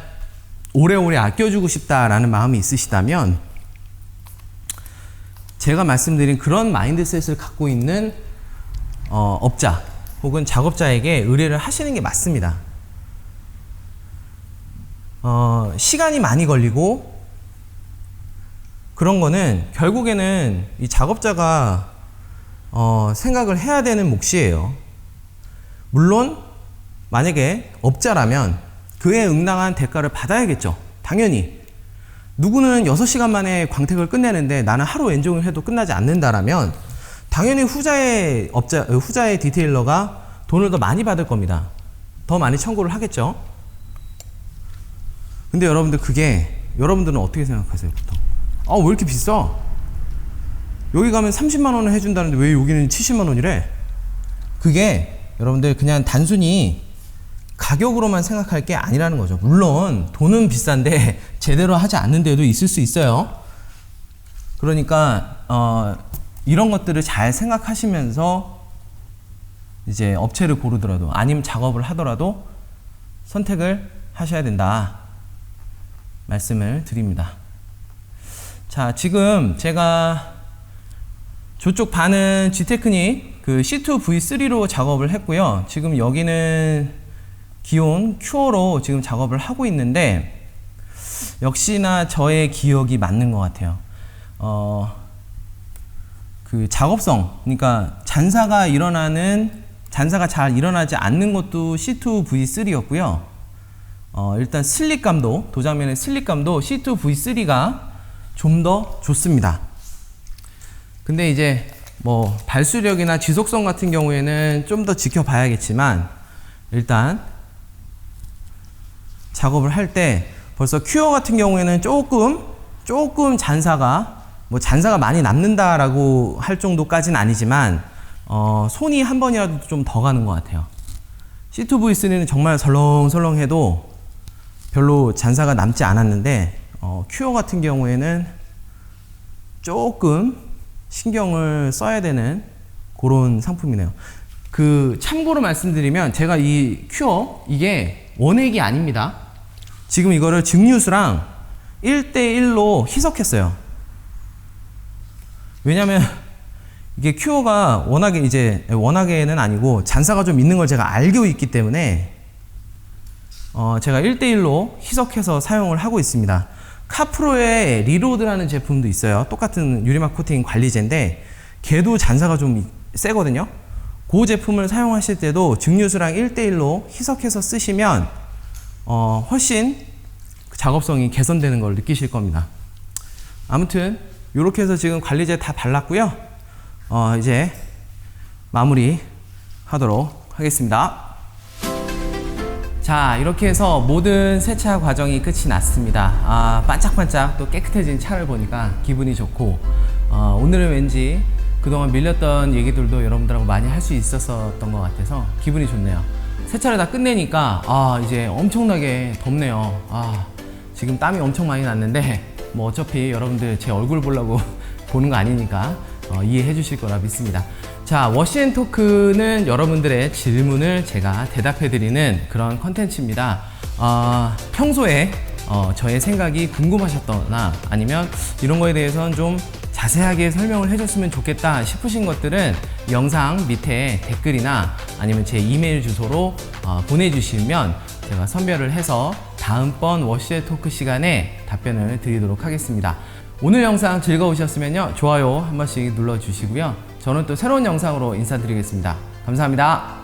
오래오래 아껴주고 싶다라는 마음이 있으시다면 제가 말씀드린 그런 마인드셋을 갖고 있는 업자 혹은 작업자에게 의뢰를 하시는 게 맞습니다. 시간이 많이 걸리고 그런 거는 결국에는 이 작업자가 생각을 해야 되는 몫이에요. 물론 만약에 업자라면 그에 응당한 대가를 받아야겠죠. 당연히. 누구는 6시간 만에 광택을 끝내는데 나는 하루 왼종일 해도 끝나지 않는다라면 당연히 후자의 디테일러가 돈을 더 많이 받을 겁니다. 더 많이 청구를 하겠죠. 근데 여러분들은 어떻게 생각하세요, 보통? 왜 이렇게 비싸? 여기 가면 30만 원을 해준다는데 왜 여기는 70만 원이래? 그게 여러분들 그냥 단순히 가격으로만 생각할 게 아니라는 거죠. 물론 돈은 비싼데 제대로 하지 않는 데도 있을 수 있어요. 그러니까 이런 것들을 잘 생각하시면서 이제 업체를 고르더라도 아니면 작업을 하더라도 선택을 하셔야 된다 말씀을 드립니다. 자, 지금 제가 저쪽 반은 G테크닉 그 C2V3로 작업을 했고요. 지금 여기는 기온 큐어로 지금 작업을 하고 있는데 역시나 저의 기억이 맞는 것 같아요. 그 작업성, 그러니까 잔사가 잘 일어나지 않는 것도 C2V3였고요. 일단 슬립감도, 도장면의 슬립감도 C2V3가 좀 더 좋습니다. 근데 이제 뭐 발수력이나 지속성 같은 경우에는 좀 더 지켜봐야겠지만 일단 작업을 할 때 벌써 큐어 같은 경우에는 조금 잔사가 많이 남는다라고 할 정도까지는 아니지만 손이 한 번이라도 좀 더 가는 것 같아요. C2V3는 정말 설렁설렁해도 별로 잔사가 남지 않았는데 큐어 같은 경우에는 조금 신경을 써야 되는 그런 상품이네요. 참고로 말씀드리면 제가 이 큐어 이게 원액이 아닙니다. 지금 이거를 증류수랑 1대1로 희석했어요. 왜냐면 이게 큐어가 워낙에는 아니고 잔사가 좀 있는 걸 제가 알고 있기 때문에 제가 1대1로 희석해서 사용을 하고 있습니다. 카프로의 리로드라는 제품도 있어요. 똑같은 유리막 코팅 관리제인데 걔도 잔사가 좀 세거든요. 그 제품을 사용하실 때도 증류수랑 1대1로 희석해서 쓰시면 훨씬 작업성이 개선되는 걸 느끼실 겁니다. 아무튼 이렇게 해서 지금 관리제 다 발랐고요. 이제 마무리 하도록 하겠습니다. 자, 이렇게 해서 모든 세차 과정이 끝이 났습니다. 반짝반짝 또 깨끗해진 차를 보니까 기분이 좋고 오늘은 왠지 그동안 밀렸던 얘기들도 여러분들하고 많이 할 수 있었던 것 같아서 기분이 좋네요. 세차를 다 끝내니까 이제 엄청나게 덥네요. 지금 땀이 엄청 많이 났는데 뭐 어차피 여러분들 제 얼굴 보려고 보는 거 아니니까 이해해 주실 거라 믿습니다. 자, 워시앤토크는 여러분들의 질문을 제가 대답해 드리는 그런 컨텐츠입니다. 평소에 저의 생각이 궁금하셨거나 아니면 이런 거에 대해서는 좀 자세하게 설명을 해줬으면 좋겠다 싶으신 것들은 영상 밑에 댓글이나 아니면 제 이메일 주소로 보내주시면 제가 선별을 해서 다음번 워시앤토크 시간에 답변을 드리도록 하겠습니다. 오늘 영상 즐거우셨으면요, 좋아요 한 번씩 눌러주시고요. 저는 또 새로운 영상으로 인사드리겠습니다. 감사합니다.